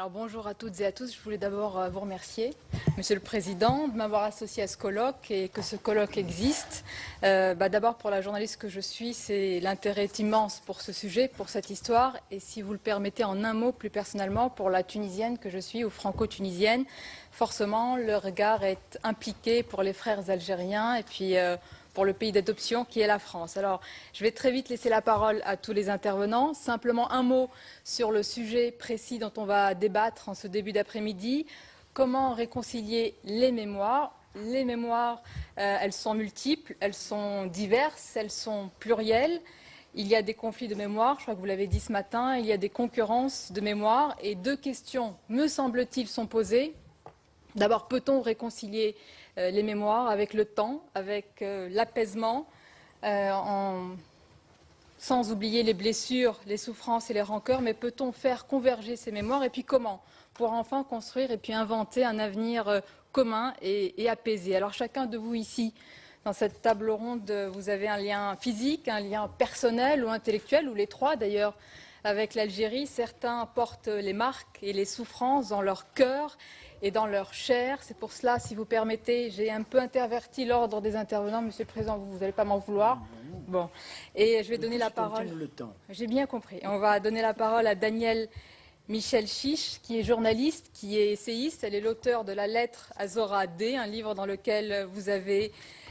Alors bonjour à toutes et à tous. Je voulais d'abord vous remercier, Monsieur le Président, de m'avoir associé à ce colloque et que ce colloque existe. D'abord pour la journaliste que je suis, c'est l'intérêt est immense pour ce sujet, pour cette histoire. Et si vous le permettez en un mot, plus personnellement, pour la Tunisienne que je suis ou franco-tunisienne, forcément le regard est impliqué pour les frères algériens et puis pour le pays d'adoption qui est la France. Alors, je vais très vite laisser la parole à tous les intervenants. Simplement un mot sur le sujet précis dont on va débattre en ce début d'après-midi. Comment réconcilier les mémoires? Les mémoires, elles sont multiples, elles sont diverses, elles sont plurielles. Il y a des conflits de mémoire, je crois que vous l'avez dit ce matin, il y a des concurrences de mémoire et deux questions, me semble-t-il, sont posées. D'abord, peut-on réconcilier les mémoires avec le temps, avec l'apaisement, sans oublier les blessures, les souffrances et les rancœurs, mais peut-on faire converger ces mémoires et puis comment? Pour enfin construire et puis inventer un avenir commun et apaisé. Alors chacun de vous ici, dans cette table ronde, vous avez un lien physique, un lien personnel ou intellectuel, ou les trois d'ailleurs, avec l'Algérie. Certains portent les marques et les souffrances dans leur cœur et dans leur chair. C'est pour cela, si vous permettez, j'ai un peu interverti l'ordre des intervenants. Monsieur le Président, vous n'allez pas m'en vouloir. Bon. Et je vais donner la parole. J'ai bien compris. On va donner la parole à Danielle Michel Chiche, qui est journaliste, qui est essayiste. Elle est l'auteur de la lettre à Zora D, un livre dans lequel vous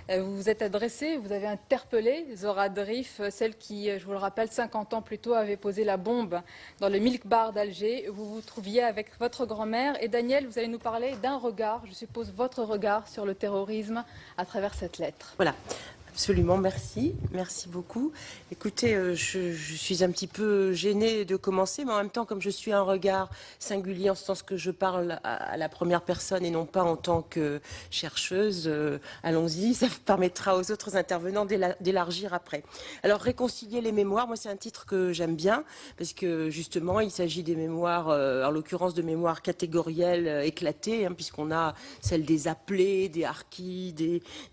vous êtes adressé, vous avez interpellé Zora Drif, celle qui, je vous le rappelle, 50 ans plus tôt avait posé la bombe dans le Milk Bar d'Alger. Vous vous trouviez avec votre grand-mère. Et Daniel, vous allez nous parler d'un regard, je suppose votre regard sur le terrorisme à travers cette lettre. Voilà. Absolument, merci beaucoup. Écoutez, je suis un petit peu gênée de commencer, mais en même temps, comme je suis un regard singulier en ce sens que je parle à la première personne et non pas en tant que chercheuse, allons-y, ça permettra aux autres intervenants d'élargir après. Alors, réconcilier les mémoires, moi c'est un titre que j'aime bien, parce que justement, il s'agit des mémoires, en l'occurrence de mémoires catégorielles éclatées, hein, puisqu'on a celle des appelés, des harkis,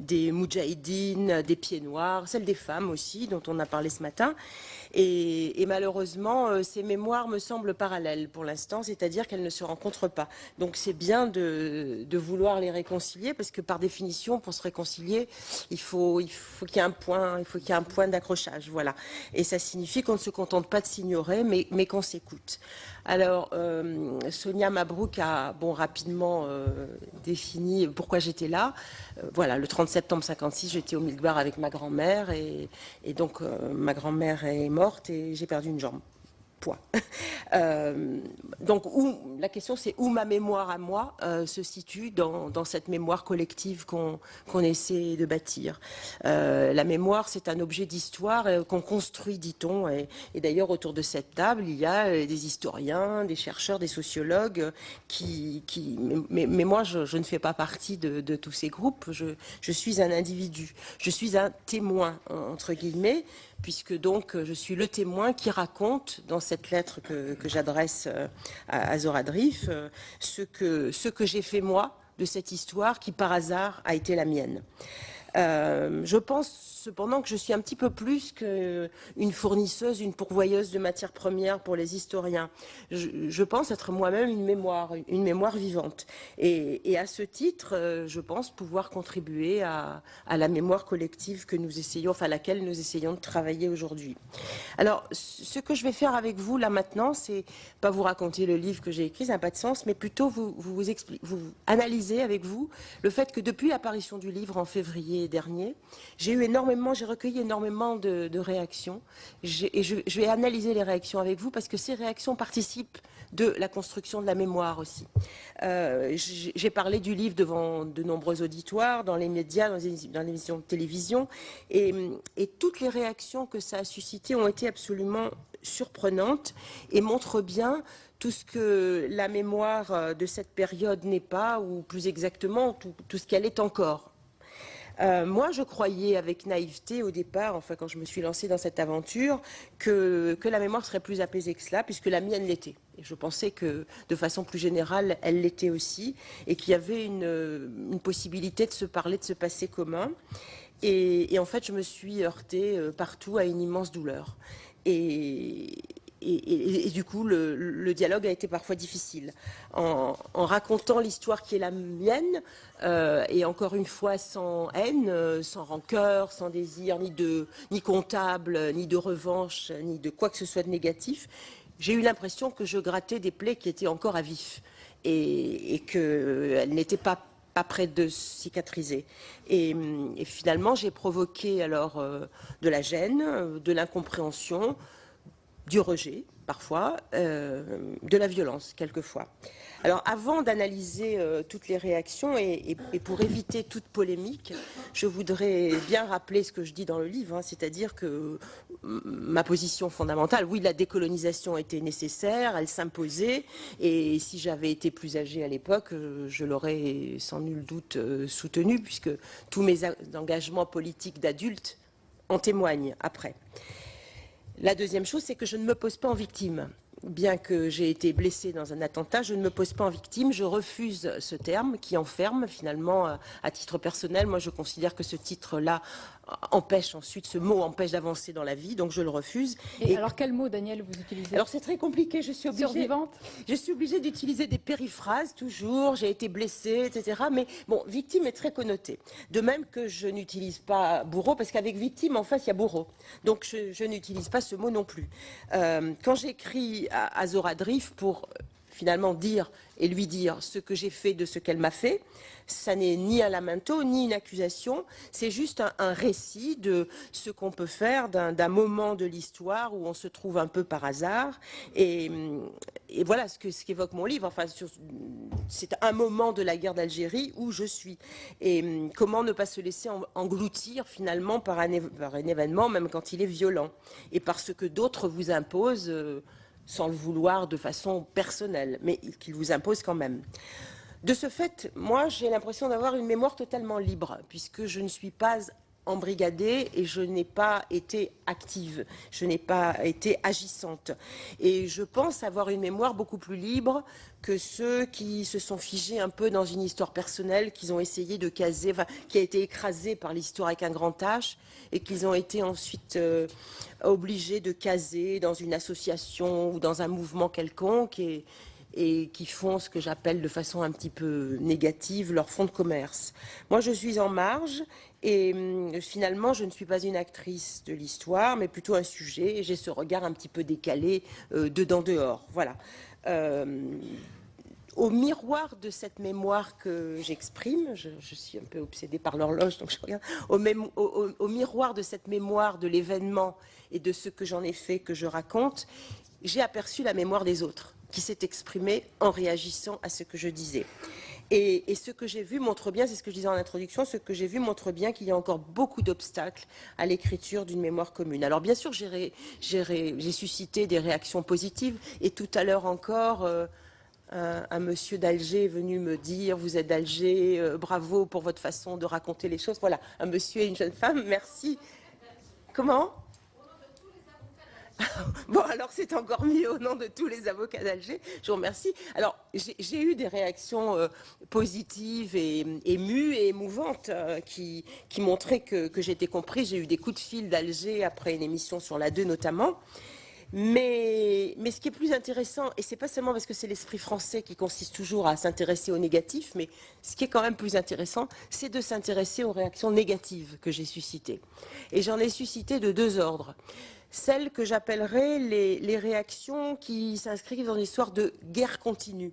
des moudjahidines, des pieds noirs, celle des femmes aussi, dont on a parlé ce matin. Et malheureusement, ces mémoires me semblent parallèles pour l'instant, c'est-à-dire qu'elles ne se rencontrent pas. Donc c'est bien de vouloir les réconcilier, parce que par définition, pour se réconcilier, il faut qu'il y ait un point d'accrochage, voilà. Et ça signifie qu'on ne se contente pas de s'ignorer, mais qu'on s'écoute. Alors, Sonia Mabrouk a rapidement défini pourquoi j'étais là. Voilà, le 30 septembre 56, j'étais au Milk Bar avec ma grand-mère et donc ma grand-mère est morte et j'ai perdu une jambe. Point. Donc, la question c'est où ma mémoire à moi se situe dans cette mémoire collective qu'on essaie de bâtir. La mémoire, c'est un objet d'histoire qu'on construit, dit-on, et d'ailleurs autour de cette table, il y a des historiens, des chercheurs, des sociologues mais moi, je ne fais pas partie de tous ces groupes. Je suis un individu, je suis un témoin, entre guillemets, puisque donc je suis le témoin qui raconte dans cette lettre que j'adresse à Zora Drif ce que j'ai fait moi de cette histoire qui par hasard a été la mienne. Je pense cependant que je suis un petit peu plus qu'une fournisseuse, une pourvoyeuse de matières premières pour les historiens. Je pense être moi-même une mémoire vivante. Et à ce titre, je pense pouvoir contribuer à la mémoire collective que nous essayons, enfin à laquelle nous essayons de travailler aujourd'hui. Alors, ce que je vais faire avec vous là maintenant, c'est pas vous raconter le livre que j'ai écrit, ça n'a pas de sens, mais plutôt vous analyser avec vous le fait que depuis l'apparition du livre en février dernier, j'ai recueilli énormément de réactions et je vais analyser les réactions avec vous parce que ces réactions participent de la construction de la mémoire aussi. J'ai parlé du livre devant de nombreux auditoires, dans les médias, dans les émissions de télévision et toutes les réactions que ça a suscité ont été absolument surprenantes et montrent bien tout ce que la mémoire de cette période n'est pas, ou plus exactement tout ce qu'elle est encore. Moi, je croyais avec naïveté au départ, enfin quand je me suis lancée dans cette aventure, que la mémoire serait plus apaisée que cela, puisque la mienne l'était. Et je pensais que, de façon plus générale, elle l'était aussi, et qu'il y avait une possibilité de se parler de ce passé commun. Et en fait, je me suis heurtée partout à une immense douleur. Et et du coup, le dialogue a été parfois difficile. En racontant l'histoire qui est la mienne, et encore une fois sans haine, sans rancœur, sans désir ni comptable, ni de revanche, ni de quoi que ce soit de négatif, j'ai eu l'impression que je grattais des plaies qui étaient encore à vif et qu'elles n'étaient pas prête de cicatriser. Et finalement, j'ai provoqué alors de la gêne, de l'incompréhension, du rejet, parfois, de la violence, quelquefois. Alors, avant d'analyser toutes les réactions et pour éviter toute polémique, je voudrais bien rappeler ce que je dis dans le livre, hein, c'est-à-dire que ma position fondamentale, oui, la décolonisation était nécessaire, elle s'imposait, et si j'avais été plus âgée à l'époque, je l'aurais sans nul doute soutenue, puisque tous mes engagements politiques d'adulte en témoignent après. La deuxième chose, c'est que je ne me pose pas en victime. Bien que j'ai été blessée dans un attentat, je ne me pose pas en victime, je refuse ce terme qui enferme finalement à titre personnel. Moi, je considère que ce titre-là empêche ensuite, ce mot empêche d'avancer dans la vie, donc je le refuse. Et alors quel mot, Daniel, vous utilisez? Alors c'est très compliqué, je suis obligée d'utiliser des périphrases toujours, j'ai été blessée, etc. Mais bon, victime est très connoté. De même que je n'utilise pas bourreau, parce qu'avec victime, en face, il y a bourreau. Donc je n'utilise pas ce mot non plus. Quand j'écris à Zora Drief pour finalement dire et lui dire ce que j'ai fait de ce qu'elle m'a fait, ça n'est ni un lamento ni une accusation, c'est juste un récit de ce qu'on peut faire d'un moment de l'histoire où on se trouve un peu par hasard, et voilà ce qu'évoque mon livre. Enfin, c'est un moment de la guerre d'Algérie où je suis, et comment ne pas se laisser engloutir finalement par un événement, même quand il est violent, et par ce que d'autres vous imposent, sans le vouloir de façon personnelle, mais qu'il vous impose quand même. De ce fait, moi, j'ai l'impression d'avoir une mémoire totalement libre, puisque je ne suis pas embrigadée et je n'ai pas été active, je n'ai pas été agissante. Et je pense avoir une mémoire beaucoup plus libre que ceux qui se sont figés un peu dans une histoire personnelle, qu'ils ont essayé de caser, enfin, qui a été écrasée par l'histoire avec un grand H, et qu'ils ont été ensuite obligés de caser dans une association ou dans un mouvement quelconque, et qui font ce que j'appelle de façon un petit peu négative leur fonds de commerce. Moi, je suis en marge et finalement, je ne suis pas une actrice de l'histoire, mais plutôt un sujet, et j'ai ce regard un petit peu décalé dedans-dehors. Voilà. Au miroir de cette mémoire que j'exprime, je suis un peu obsédée par l'horloge, donc je regarde, au miroir de cette mémoire de l'événement et de ce que j'en ai fait, que je raconte, j'ai aperçu la mémoire des autres, qui s'est exprimée en réagissant à ce que je disais. Et ce que j'ai vu montre bien, c'est ce que je disais en introduction, ce que j'ai vu montre bien qu'il y a encore beaucoup d'obstacles à l'écriture d'une mémoire commune. Alors bien sûr, j'ai suscité des réactions positives, et tout à l'heure encore, un monsieur d'Alger est venu me dire « Vous êtes d'Alger, bravo pour votre façon de raconter les choses ». Voilà, un monsieur et une jeune femme, merci. Comment ? Bon, alors c'est encore mieux, au nom de tous les avocats d'Alger, je vous remercie. Alors, j'ai eu des réactions positives et émues et émouvantes qui montraient que j'étais comprise. J'ai eu des coups de fil d'Alger après une émission sur la 2 notamment. Mais ce qui est plus intéressant, et c'est pas seulement parce que c'est l'esprit français qui consiste toujours à s'intéresser au négatif, mais ce qui est quand même plus intéressant, c'est de s'intéresser aux réactions négatives que j'ai suscitées. Et j'en ai suscité de deux ordres. Celles que j'appellerais les réactions qui s'inscrivent dans une histoire de guerre continue.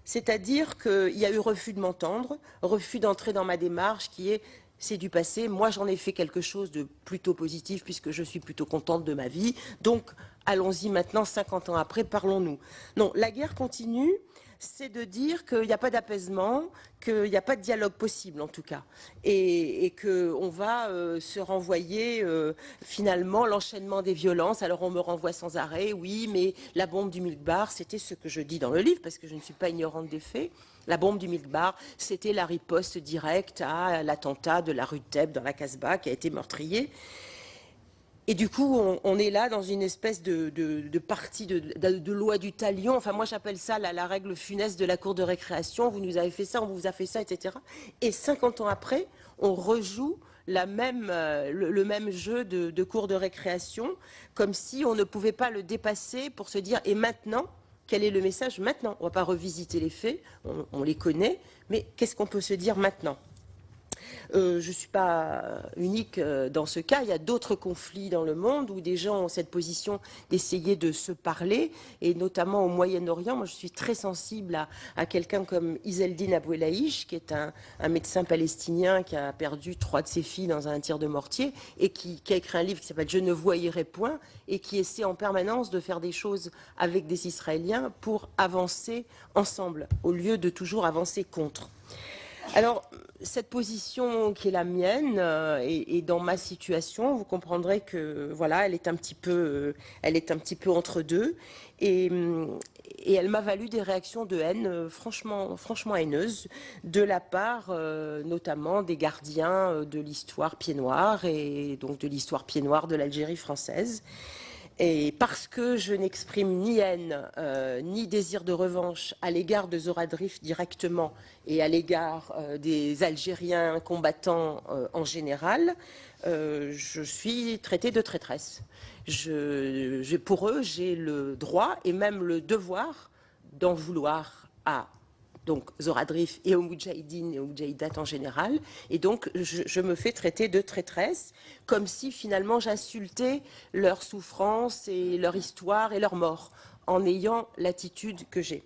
C'est-à-dire qu'il y a eu refus de m'entendre, refus d'entrer dans ma démarche qui est « c'est du passé, moi j'en ai fait quelque chose de plutôt positif puisque je suis plutôt contente de ma vie, donc allons-y maintenant, 50 ans après, parlons-nous ». Non, la guerre continue, c'est de dire qu'il n'y a pas d'apaisement, qu'il n'y a pas de dialogue possible en tout cas, et qu'on va se renvoyer finalement l'enchaînement des violences. Alors on me renvoie sans arrêt, oui, mais la bombe du Milk Bar, c'était ce que je dis dans le livre, parce que je ne suis pas ignorante des faits. La bombe du Milk Bar, c'était la riposte directe à l'attentat de la rue de Thèbes dans la Casbah qui a été meurtrier. Et du coup, on est là dans une espèce de partie de loi du talion. Enfin, moi, j'appelle ça la règle funeste de la cour de récréation. Vous nous avez fait ça, on vous a fait ça, etc. Et 50 ans après, on rejoue le même jeu de cours de récréation, comme si on ne pouvait pas le dépasser pour se dire « et maintenant ?» Quel est le message maintenant? On ne va pas revisiter les faits, on les connaît, mais qu'est-ce qu'on peut se dire maintenant? Je ne suis pas unique dans ce cas. Il y a d'autres conflits dans le monde où des gens ont cette position d'essayer de se parler, et notamment au Moyen-Orient. Moi, je suis très sensible à quelqu'un comme Izzeldine Abou Elaïch, qui est un médecin palestinien qui a perdu 3 de ses filles dans un tir de mortier et qui a écrit un livre qui s'appelle « Je ne voyerai point » et qui essaie en permanence de faire des choses avec des Israéliens pour avancer ensemble, au lieu de toujours avancer contre. Alors, cette position qui est la mienne et dans ma situation, vous comprendrez que voilà, elle est un petit peu entre deux, et elle m'a valu des réactions de haine franchement haineuses de la part notamment des gardiens de l'histoire pied-noir et donc de l'histoire pied-noir de l'Algérie française. Et parce que je n'exprime ni haine, ni désir de revanche à l'égard de Zohra Driff directement et à l'égard des Algériens combattants en général, je suis traitée de traîtresse. Pour eux, j'ai le droit et même le devoir d'en vouloir à donc Zohra Driff et aux Moudjahidines et aux Moudjahidat en général, et donc je me fais traiter de traîtresse, comme si finalement j'insultais leur souffrance et leur histoire et leur mort, en ayant l'attitude que j'ai.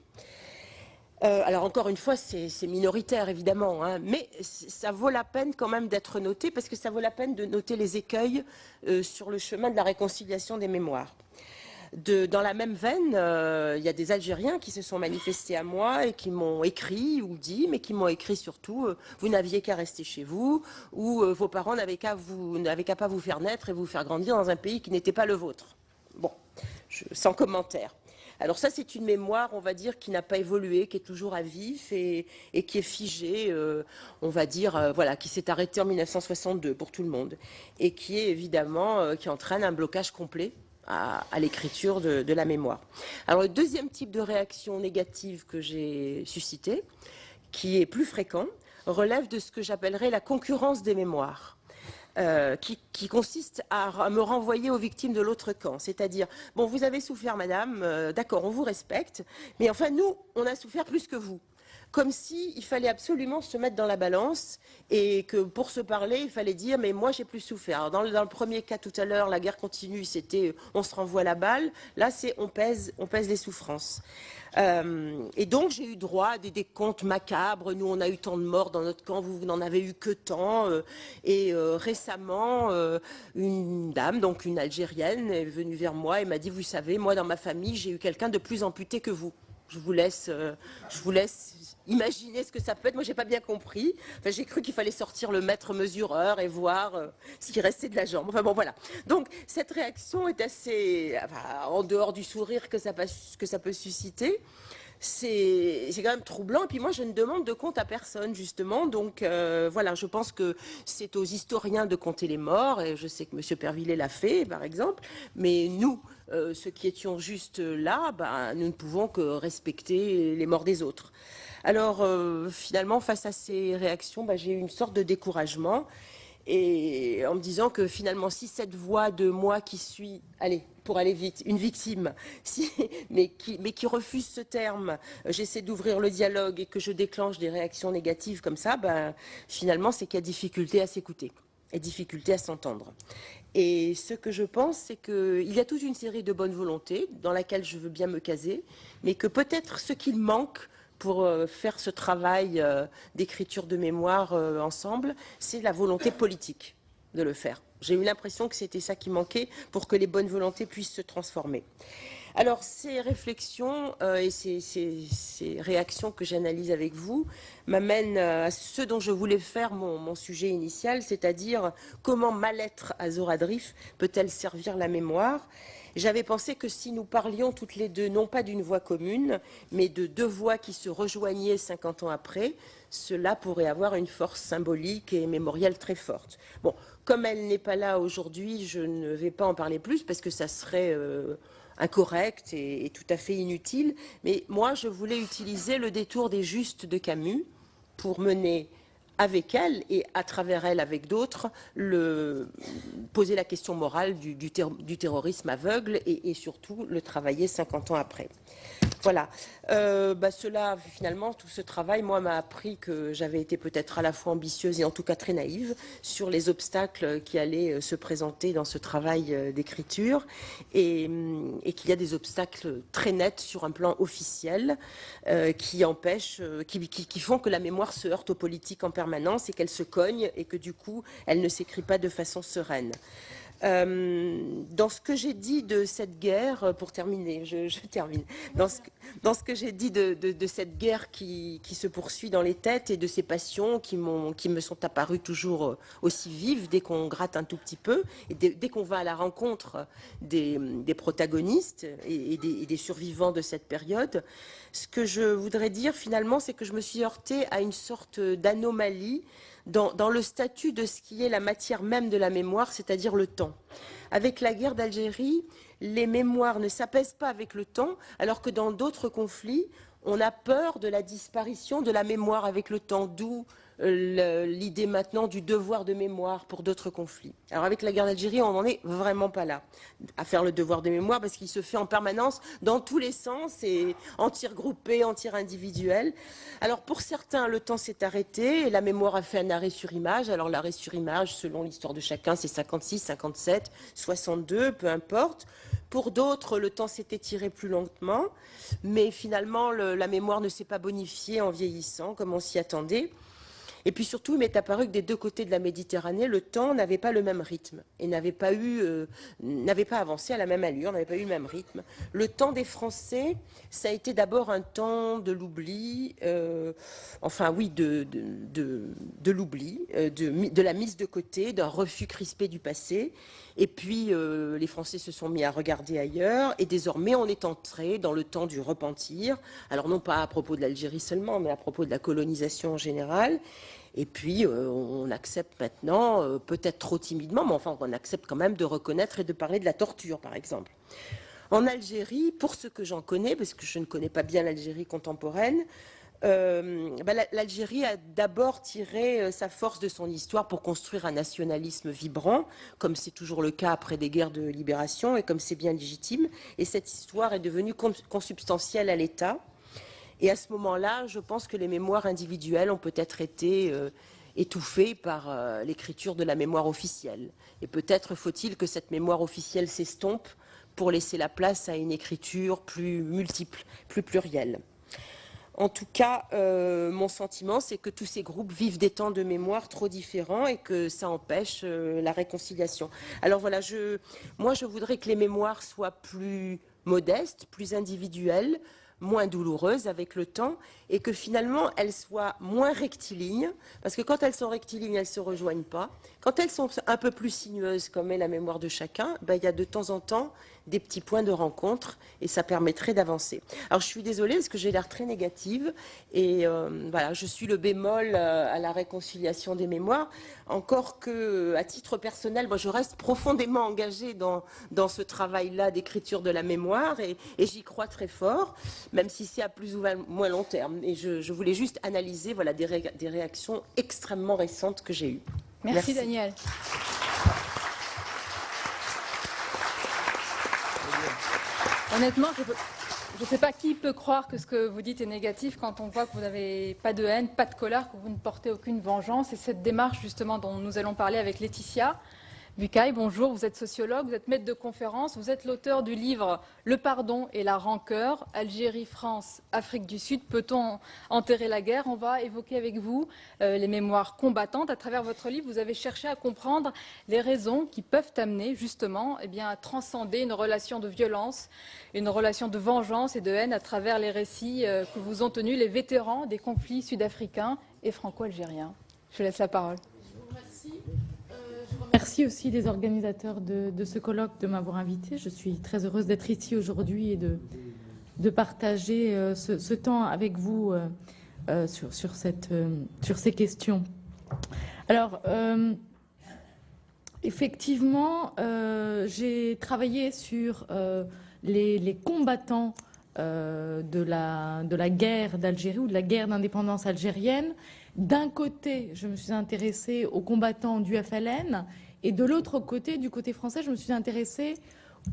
Alors encore une fois, c'est minoritaire évidemment, hein, mais ça vaut la peine quand même d'être noté, parce que ça vaut la peine de noter les écueils sur le chemin de la réconciliation des mémoires. Dans la même veine, il y a des Algériens qui se sont manifestés à moi et qui m'ont écrit ou dit, mais qui m'ont écrit surtout vous n'aviez qu'à rester chez vous, ou vos parents n'avaient qu'à pas vous faire naître et vous faire grandir dans un pays qui n'était pas le vôtre. Bon, sans commentaire. Alors ça, c'est une mémoire, on va dire, qui n'a pas évolué, qui est toujours à vif et qui est figée, on va dire, voilà, qui s'est arrêtée en 1962 pour tout le monde, et qui est évidemment, qui entraîne un blocage complet à l'écriture de la mémoire. Alors le deuxième type de réaction négative que j'ai suscité, qui est plus fréquent, relève de ce que j'appellerais la concurrence des mémoires. Qui consiste à me renvoyer aux victimes de l'autre camp. C'est-à-dire, bon, vous avez souffert, madame, d'accord, on vous respecte, mais enfin, nous, on a souffert plus que vous. Comme s'il fallait absolument se mettre dans la balance et que pour se parler, il fallait dire « mais moi, j'ai plus souffert ». Alors, dans le premier cas tout à l'heure, la guerre continue, c'était « on se renvoie la balle ». Là, c'est « on pèse les souffrances ». Et donc, j'ai eu droit à des décomptes macabres. Nous, on a eu tant de morts dans notre camp, vous n'en avez eu que tant. Et récemment, une dame, donc une Algérienne, est venue vers moi et m'a dit « vous savez, moi, dans ma famille, j'ai eu quelqu'un de plus amputé que vous ». Je vous laisse imaginer ce que ça peut être. Moi, j'ai pas bien compris. Enfin, j'ai cru qu'il fallait sortir le mètre mesureur et voir ce qui restait de la jambe. Enfin bon, voilà. Donc, cette réaction est assez, enfin, en dehors du sourire que ça peut susciter. C'est quand même troublant. Et puis moi, je ne demande de compte à personne, justement. Donc, voilà, je pense que c'est aux historiens de compter les morts. Et je sais que M. Pervillet l'a fait, par exemple. Mais nous, ceux qui étions juste là, ben, nous ne pouvons que respecter les morts des autres. Alors, finalement, face à ces réactions, ben, j'ai eu une sorte de découragement. Et en me disant que finalement, si cette voix de moi qui suis, allez, pour aller vite, une victime, mais qui refuse ce terme, j'essaie d'ouvrir le dialogue et que je déclenche des réactions négatives comme ça, ben, finalement, c'est qu'il y a difficulté à s'écouter et difficulté à s'entendre. Et ce que je pense, c'est qu'il y a toute une série de bonnes volontés dans laquelle je veux bien me caser, mais que peut-être ce qu'il manque pour faire ce travail d'écriture de mémoire ensemble, c'est la volonté politique de le faire. J'ai eu l'impression que c'était ça qui manquait pour que les bonnes volontés puissent se transformer. Alors, ces réflexions et ces réactions que j'analyse avec vous m'amènent à ce dont je voulais faire mon sujet initial, c'est-à-dire comment ma lettre à Zohra Driff peut-elle servir la mémoire. J'avais pensé que si nous parlions toutes les deux, non pas d'une voix commune, mais de deux voix qui se rejoignaient 50 ans après, cela pourrait avoir une force symbolique et mémorielle très forte. Bon, comme elle n'est pas là aujourd'hui, je ne vais pas en parler plus parce que ça serait incorrect et tout à fait inutile. Mais moi, je voulais utiliser le détour des justes de Camus pour mener avec elle et à travers elle avec d'autres, poser la question morale du terrorisme aveugle et surtout le travailler 50 ans après. Voilà. Cela, finalement, tout ce travail, moi, m'a appris que j'avais été peut-être à la fois ambitieuse et en tout cas très naïve sur les obstacles qui allaient se présenter dans ce travail d'écriture et qu'il y a des obstacles très nets sur un plan officiel qui empêchent, qui font que la mémoire se heurte aux politiques en permanence et qu'elle se cogne et que du coup, elle ne s'écrit pas de façon sereine. Dans ce que j'ai dit de cette guerre, pour terminer, je termine, dans ce que j'ai dit de cette guerre qui se poursuit dans les têtes et de ces passions qui me sont apparues toujours aussi vives dès qu'on gratte un tout petit peu, et dès qu'on va à la rencontre des protagonistes et des survivants de cette période, ce que je voudrais dire finalement, c'est que je me suis heurtée à une sorte d'anomalie dans le statut de ce qui est la matière même de la mémoire, c'est-à-dire le temps. Avec la guerre d'Algérie, les mémoires ne s'apaisent pas avec le temps, alors que dans d'autres conflits, on a peur de la disparition de la mémoire avec le temps, d'où l'idée maintenant du devoir de mémoire pour d'autres conflits. Alors avec la guerre d'Algérie, on n'en est vraiment pas là, à faire le devoir de mémoire, parce qu'il se fait en permanence dans tous les sens, et en tir groupé, en tir individuel. Alors pour certains, le temps s'est arrêté, et la mémoire a fait un arrêt sur image. Alors l'arrêt sur image, selon l'histoire de chacun, c'est 56, 57, 62, peu importe. Pour d'autres, le temps s'est étiré plus lentement, mais finalement, la mémoire ne s'est pas bonifiée en vieillissant, comme on s'y attendait. Et puis surtout, il m'est apparu que des deux côtés de la Méditerranée, le temps n'avait pas le même rythme et n'avait pas avancé à la même allure, n'avait pas eu le même rythme. Le temps des Français, ça a été d'abord un temps de l'oubli, de l'oubli, de la mise de côté, d'un refus crispé du passé. Et puis, les Français se sont mis à regarder ailleurs, et désormais, on est entré dans le temps du repentir. Alors, non pas à propos de l'Algérie seulement, mais à propos de la colonisation en général. Et puis, on accepte maintenant, peut-être trop timidement, mais enfin, on accepte quand même de reconnaître et de parler de la torture, par exemple. En Algérie, pour ce que j'en connais, parce que je ne connais pas bien l'Algérie contemporaine, l'Algérie a d'abord tiré sa force de son histoire pour construire un nationalisme vibrant, comme c'est toujours le cas après des guerres de libération et comme c'est bien légitime. Et cette histoire est devenue consubstantielle à l'État. Et à ce moment-là, je pense que les mémoires individuelles ont peut-être été étouffées par l'écriture de la mémoire officielle. Et peut-être faut-il que cette mémoire officielle s'estompe pour laisser la place à une écriture plus multiple, plus plurielle. En tout cas, mon sentiment, c'est que tous ces groupes vivent des temps de mémoire trop différents et que ça empêche la réconciliation. Alors voilà, moi je voudrais que les mémoires soient plus modestes, plus individuelles, moins douloureuses avec le temps, et que finalement elles soient moins rectilignes, parce que quand elles sont rectilignes, elles ne se rejoignent pas. Quand elles sont un peu plus sinueuses, comme est la mémoire de chacun, il y a de temps en temps des petits points de rencontre, et ça permettrait d'avancer. Alors je suis désolée, parce que j'ai l'air très négative, et voilà, je suis le bémol à la réconciliation des mémoires, encore que, à titre personnel, moi je reste profondément engagée dans ce travail-là d'écriture de la mémoire, et j'y crois très fort, même si c'est à plus ou moins long terme. Et je voulais juste analyser voilà, des réactions extrêmement récentes que j'ai eues. Merci Daniel. Honnêtement, je ne sais pas qui peut croire que ce que vous dites est négatif quand on voit que vous n'avez pas de haine, pas de colère, que vous ne portez aucune vengeance. Et cette démarche justement dont nous allons parler avec Laetitia Bucaille, bonjour, vous êtes sociologue, vous êtes maître de conférence, vous êtes l'auteur du livre « Le pardon et la rancœur, Algérie, France, Afrique du Sud, peut-on enterrer la guerre ?» On va évoquer avec vous les mémoires combattantes. À travers votre livre, vous avez cherché à comprendre les raisons qui peuvent amener justement à transcender une relation de violence, une relation de vengeance et de haine à travers les récits que vous ont tenus les vétérans des conflits sud-africains et franco-algériens. Je laisse la parole. Merci aussi les organisateurs de ce colloque de m'avoir invité. Je suis très heureuse d'être ici aujourd'hui et de partager ce temps avec vous sur ces questions. Alors, effectivement, j'ai travaillé sur les combattants de la guerre d'Algérie ou de la guerre d'indépendance algérienne. D'un côté, je me suis intéressée aux combattants du FLN et de l'autre côté, du côté français, je me suis intéressée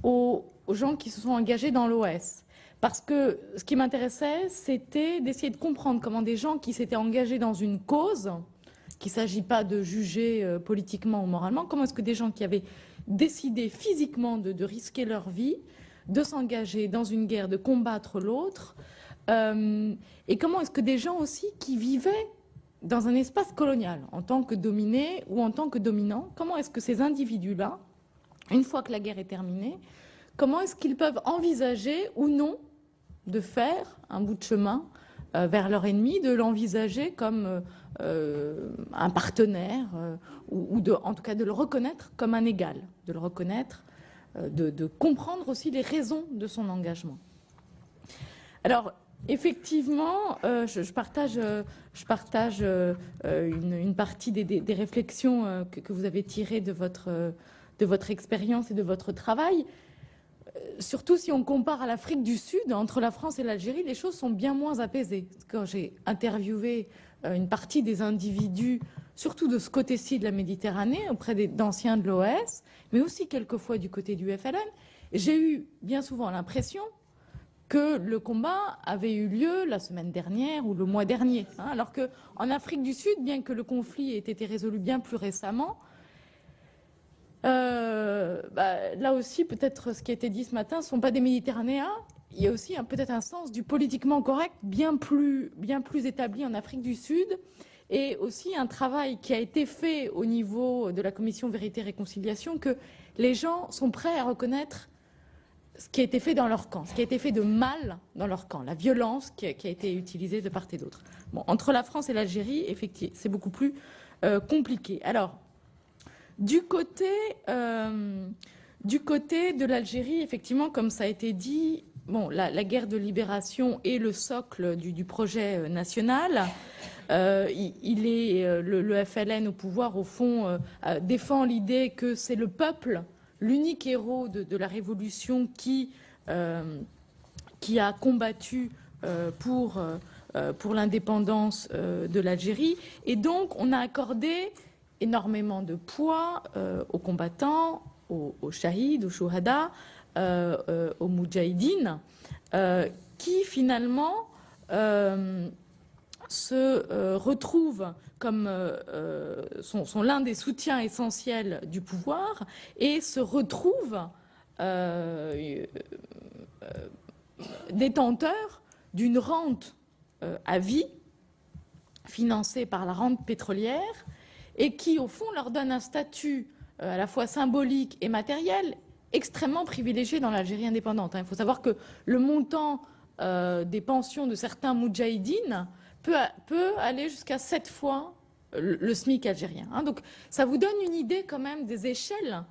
aux gens qui se sont engagés dans l'OS. Parce que ce qui m'intéressait, c'était d'essayer de comprendre comment des gens qui s'étaient engagés dans une cause, qu'il ne s'agit pas de juger politiquement ou moralement, comment est-ce que des gens qui avaient décidé physiquement de risquer leur vie, de s'engager dans une guerre, de combattre l'autre, et comment est-ce que des gens aussi qui vivaient dans un espace colonial, en tant que dominés ou en tant que dominants, comment est-ce que ces individus-là, une fois que la guerre est terminée, comment est-ce qu'ils peuvent envisager ou non de faire un bout de chemin vers leur ennemi, de l'envisager comme un partenaire, ou en tout cas de le reconnaître comme un égal, de le reconnaître, de comprendre aussi les raisons de son engagement. Alors, effectivement, je partage une partie des réflexions que vous avez tirées de votre expérience et de votre travail. Surtout si on compare à l'Afrique du Sud, entre la France et l'Algérie, les choses sont bien moins apaisées. Quand j'ai interviewé une partie des individus, surtout de ce côté-ci de la Méditerranée, auprès d'anciens de l'OS, mais aussi quelquefois du côté du FLN, j'ai eu bien souvent l'impression que le combat avait eu lieu la semaine dernière ou le mois dernier. Alors qu'en Afrique du Sud, bien que le conflit ait été résolu bien plus récemment, là aussi, peut-être ce qui a été dit ce matin, ne sont pas des Méditerranéens. Il y a aussi peut-être un sens du politiquement correct bien plus établi en Afrique du Sud, et aussi un travail qui a été fait au niveau de la commission Vérité et Réconciliation, que les gens sont prêts à reconnaître ce qui a été fait dans leur camp, ce qui a été fait de mal dans leur camp, la violence qui a été utilisée de part et d'autre. Bon, entre la France et l'Algérie, effectivement, c'est beaucoup plus compliqué. Alors, du côté de l'Algérie, effectivement, comme ça a été dit, bon, la guerre de libération est le socle du projet national. Le FLN au pouvoir, au fond, défend l'idée que c'est le peuple, l'unique héros de la révolution qui a combattu pour l'indépendance de l'Algérie. Et donc, on a accordé énormément de poids aux combattants, aux shahids, aux shuhada, aux moudjahidines, qui finalement se retrouvent comme sont l'un des soutiens essentiels du pouvoir et se retrouvent détenteurs d'une rente à vie financée par la rente pétrolière et qui, au fond, leur donne un statut à la fois symbolique et matériel extrêmement privilégié dans l'Algérie indépendante. Il faut savoir que le montant des pensions de certains moudjahidines peut aller jusqu'à 7 fois le SMIC algérien. Donc ça vous donne une idée quand même des échelles,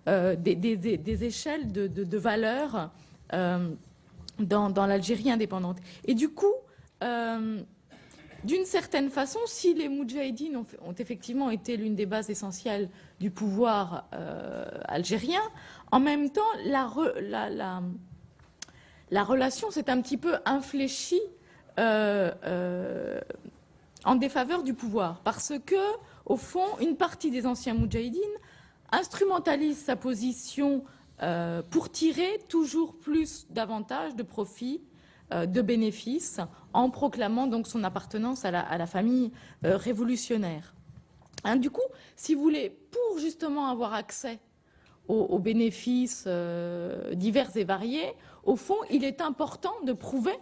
des échelles de valeur dans l'Algérie indépendante. Et du coup, d'une certaine façon, si les moudjahidines ont effectivement été l'une des bases essentielles du pouvoir algérien, en même temps, la relation s'est un petit peu infléchie en défaveur du pouvoir, parce que, au fond, une partie des anciens moudjahidines instrumentalise sa position pour tirer toujours plus d'avantages, de profits, de bénéfices, en proclamant donc son appartenance à la famille révolutionnaire. Du coup, si vous voulez, pour justement avoir accès aux bénéfices divers et variés, au fond, il est important de prouver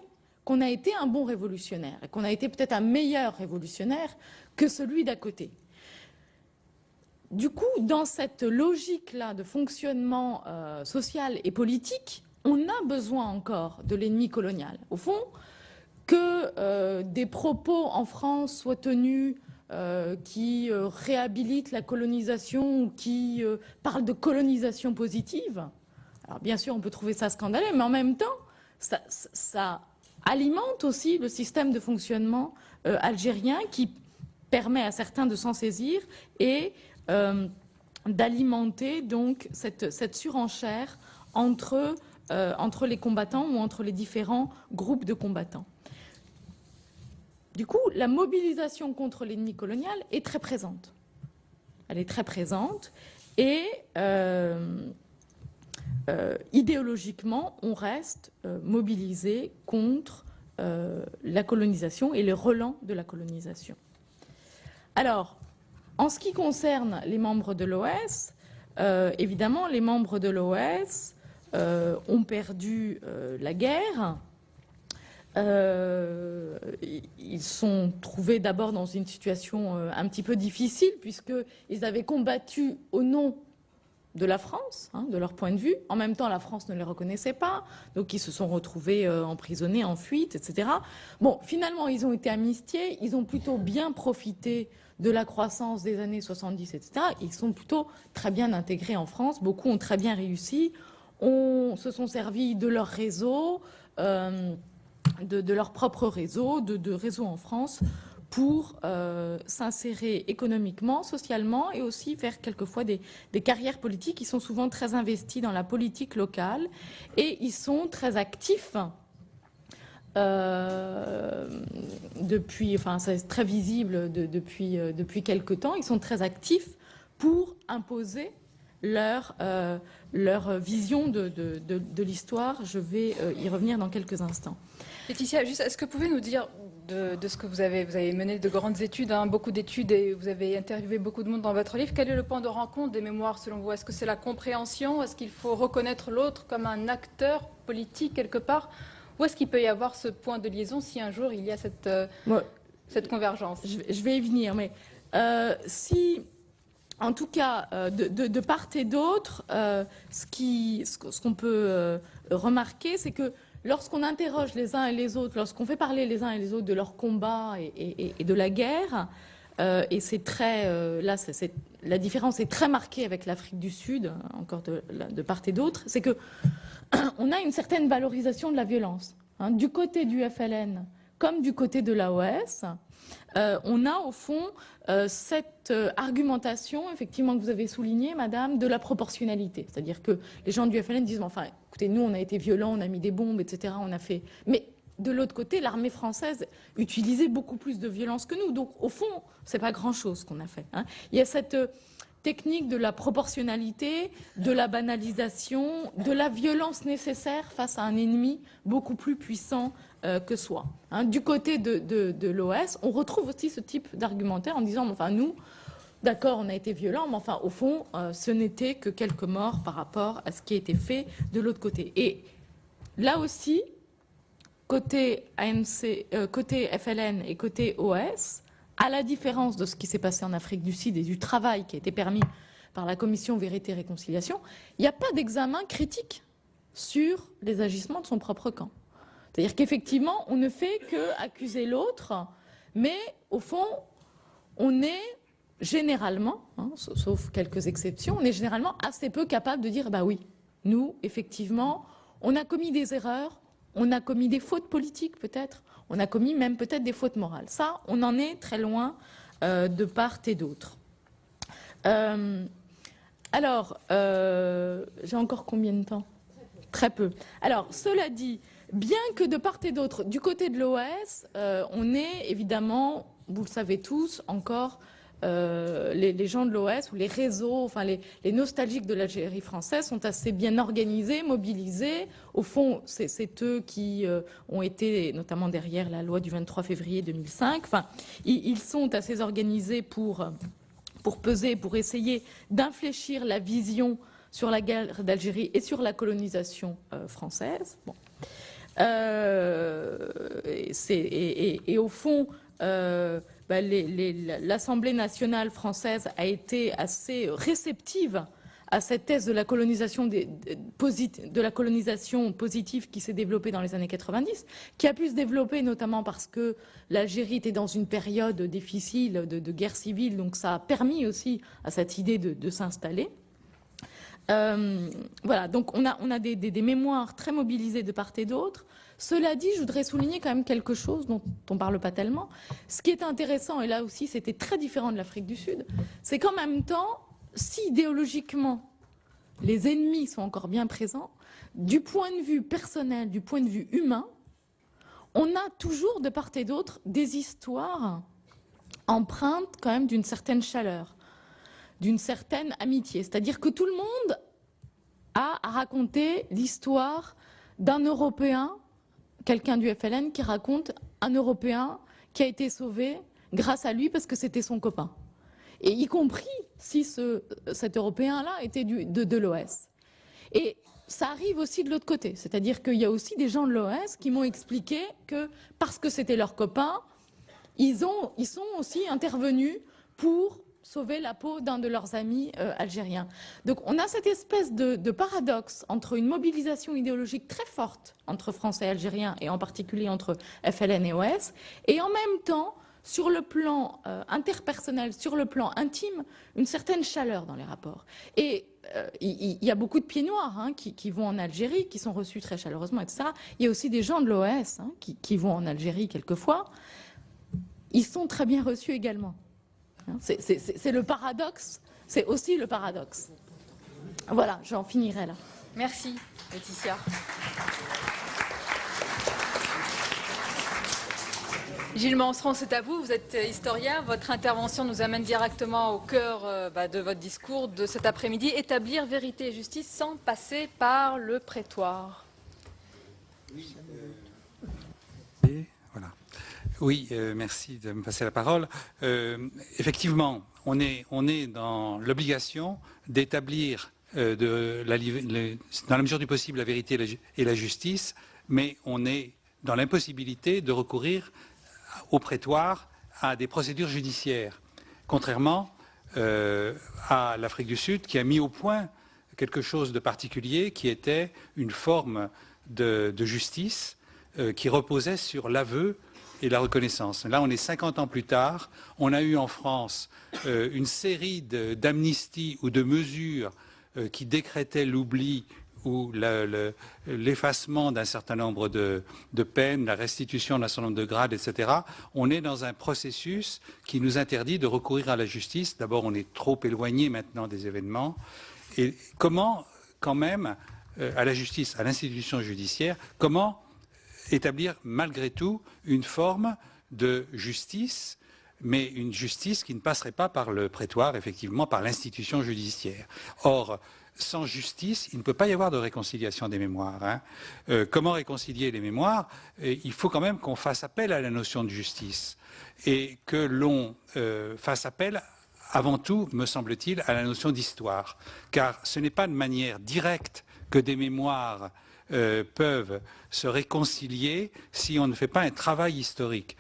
qu'on a été un bon révolutionnaire et qu'on a été peut-être un meilleur révolutionnaire que celui d'à côté. Du coup, dans cette logique-là de fonctionnement social et politique, on a besoin encore de l'ennemi colonial. Au fond, que des propos en France soient tenus qui réhabilitent la colonisation ou qui parlent de colonisation positive. Alors bien sûr, on peut trouver ça scandaleux, mais en même temps, ça alimente aussi le système de fonctionnement algérien qui permet à certains de s'en saisir et d'alimenter donc cette surenchère entre entre les combattants ou entre les différents groupes de combattants. Du coup, la mobilisation contre l'ennemi colonial est très présente. Elle est très présente et idéologiquement, on reste mobilisé contre la colonisation et le relent de la colonisation. Alors, en ce qui concerne les membres de l'OS, évidemment, les membres de l'OS ont perdu la guerre. Ils sont trouvés d'abord dans une situation un petit peu difficile puisqu'ils avaient combattu au nom de la France, de leur point de vue. En même temps, la France ne les reconnaissait pas, donc ils se sont retrouvés emprisonnés, en fuite, etc. Bon, finalement, ils ont été amnistiés, ils ont plutôt bien profité de la croissance des années 70, etc. Ils sont plutôt très bien intégrés en France, beaucoup ont très bien réussi, se sont servis de leur réseau, de leur propre réseau, de réseau en France, pour s'insérer économiquement, socialement et aussi faire quelquefois des carrières politiques. Ils sont souvent très investis dans la politique locale et ils sont très actifs enfin c'est très visible depuis quelque temps. Ils sont très actifs pour imposer leur vision de l'histoire. Je vais y revenir dans quelques instants. Laetitia, juste, est-ce que vous pouvez nous dire de ce que vous avez mené de grandes études, beaucoup d'études, et vous avez interviewé beaucoup de monde dans votre livre. Quel est le point de rencontre des mémoires selon vous? Est-ce que c'est la compréhension? Est-ce qu'il faut reconnaître l'autre comme un acteur politique quelque part? Ou est-ce qu'il peut y avoir ce point de liaison si un jour il y a cette convergence? Je vais y venir, mais si, en tout cas, de part et d'autre, ce qu'on peut remarquer, c'est que lorsqu'on interroge les uns et les autres, lorsqu'on fait parler les uns et les autres de leur combat et de la guerre, et c'est très, là, la différence est très marquée avec l'Afrique du Sud, encore de part et d'autre, c'est que on a une certaine valorisation de la violence, du côté du FLN comme du côté de l'AOS. On a au fond cette argumentation, effectivement, que vous avez soulignée, madame, de la proportionnalité. C'est-à-dire que les gens du FLN disent, enfin, écoutez, nous, on a été violents, on a mis des bombes, etc., on a fait... Mais de l'autre côté, l'armée française utilisait beaucoup plus de violence que nous. Donc, au fond, c'est pas grand-chose qu'on a fait. Il y a cette technique de la proportionnalité, de la banalisation, de la violence nécessaire face à un ennemi beaucoup plus puissant que soi. Du côté de l'OS, on retrouve aussi ce type d'argumentaire en disant, enfin nous, d'accord, on a été violents, mais enfin au fond, ce n'était que quelques morts par rapport à ce qui a été fait de l'autre côté. Et là aussi, côté FLN et côté OS, à la différence de ce qui s'est passé en Afrique du Sud et du travail qui a été permis par la commission Vérité et Réconciliation, il n'y a pas d'examen critique sur les agissements de son propre camp. C'est-à-dire qu'effectivement, on ne fait qu'accuser l'autre, mais au fond, on est généralement, sauf quelques exceptions, on est généralement assez peu capable de dire, bah oui, nous, effectivement, on a commis des erreurs, on a commis des fautes politiques peut-être, on a commis même peut-être des fautes morales. Ça, on en est très loin de part et d'autre. Alors, j'ai encore combien de temps? Très peu. Alors, cela dit, bien que de part et d'autre, du côté de l'OS, on est évidemment, vous le savez tous, encore les gens de l'OS ou les réseaux, enfin les nostalgiques de l'Algérie française sont assez bien organisés, mobilisés. Au fond, c'est eux qui ont été notamment derrière la loi du 23 février 2005. Enfin, ils sont assez organisés pour peser, pour essayer d'infléchir la vision sur la guerre d'Algérie et sur la colonisation française. Bon. Et au fond, l'Assemblée nationale française a été assez réceptive à cette thèse de la colonisation, positive qui s'est développée dans les années 90, qui a pu se développer notamment parce que l'Algérie était dans une période difficile de guerre civile, donc ça a permis aussi à cette idée de s'installer. Voilà, donc on a des mémoires très mobilisées de part et d'autre. Cela dit, je voudrais souligner quand même quelque chose dont on ne parle pas tellement. Ce qui est intéressant, et là aussi c'était très différent de l'Afrique du Sud, c'est qu'en même temps, si idéologiquement les ennemis sont encore bien présents, du point de vue personnel, du point de vue humain, on a toujours de part et d'autre des histoires empreintes quand même d'une certaine chaleur, d'une certaine amitié. C'est-à-dire que tout le monde a à raconter l'histoire d'un Européen, quelqu'un du FLN qui raconte un Européen qui a été sauvé grâce à lui parce que c'était son copain. Et y compris si cet Européen-là était de l'OS. Et ça arrive aussi de l'autre côté. C'est-à-dire qu'il y a aussi des gens de l'OS qui m'ont expliqué que parce que c'était leur copain, ils sont aussi intervenus pour sauver la peau d'un de leurs amis algériens. Donc on a cette espèce de paradoxe entre une mobilisation idéologique très forte entre Français et Algériens, et en particulier entre FLN et OS, et en même temps, sur le plan interpersonnel, sur le plan intime, une certaine chaleur dans les rapports. Et il y a beaucoup de pieds noirs qui vont en Algérie, qui sont reçus très chaleureusement, etc. Il y a aussi des gens de l'OS qui vont en Algérie quelquefois. Ils sont très bien reçus également. C'est le paradoxe, c'est aussi le paradoxe. Voilà, j'en finirai là. Merci, Laetitia. Gilles Manseron, c'est à vous, vous êtes historien. Votre intervention nous amène directement au cœur de votre discours de cet après-midi. Établir vérité et justice sans passer par le prétoire. Oui, voilà. Oui, merci de me passer la parole. Effectivement, on est dans l'obligation d'établir dans la mesure du possible la vérité et la justice, mais on est dans l'impossibilité de recourir au prétoire à des procédures judiciaires, contrairement à l'Afrique du Sud qui a mis au point quelque chose de particulier qui était une forme de justice qui reposait sur l'aveu et la reconnaissance. Là, on est 50 ans plus tard. On a eu en France une série d'amnisties ou de mesures qui décrétaient l'oubli ou l'effacement d'un certain nombre de peines, la restitution d'un certain nombre de grades, etc. On est dans un processus qui nous interdit de recourir à la justice. D'abord, on est trop éloigné maintenant des événements. Et comment, quand même, à la justice, à l'institution judiciaire, comment établir malgré tout une forme de justice, mais une justice qui ne passerait pas par le prétoire, effectivement, par l'institution judiciaire. Or, sans justice, il ne peut pas y avoir de réconciliation des mémoires. Comment réconcilier les mémoires? Il faut quand même qu'on fasse appel à la notion de justice et que l'on fasse appel avant tout, me semble-t-il, à la notion d'histoire. Car ce n'est pas de manière directe que des mémoires peuvent se réconcilier si on ne fait pas un travail historique.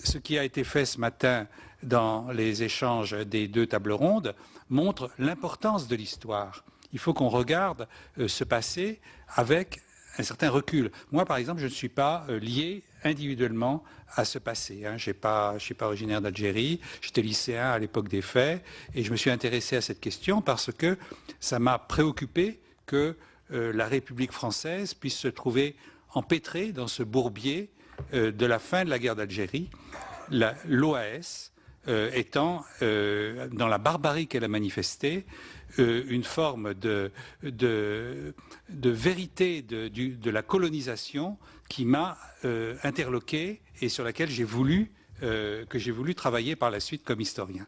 Ce qui a été fait ce matin dans les échanges des deux tables rondes montre l'importance de l'histoire. Il faut qu'on regarde ce passé avec un certain recul. Moi, par exemple, je ne suis pas lié individuellement à ce passé. Je ne suis pas originaire d'Algérie, j'étais lycéen à l'époque des faits, et je me suis intéressé à cette question parce que ça m'a préoccupé que la République française puisse se trouver empêtrée dans ce bourbier de la fin de la guerre d'Algérie, l'OAS étant, dans la barbarie qu'elle a manifestée, une forme de vérité de la colonisation qui m'a interloqué et sur laquelle j'ai voulu travailler par la suite comme historien.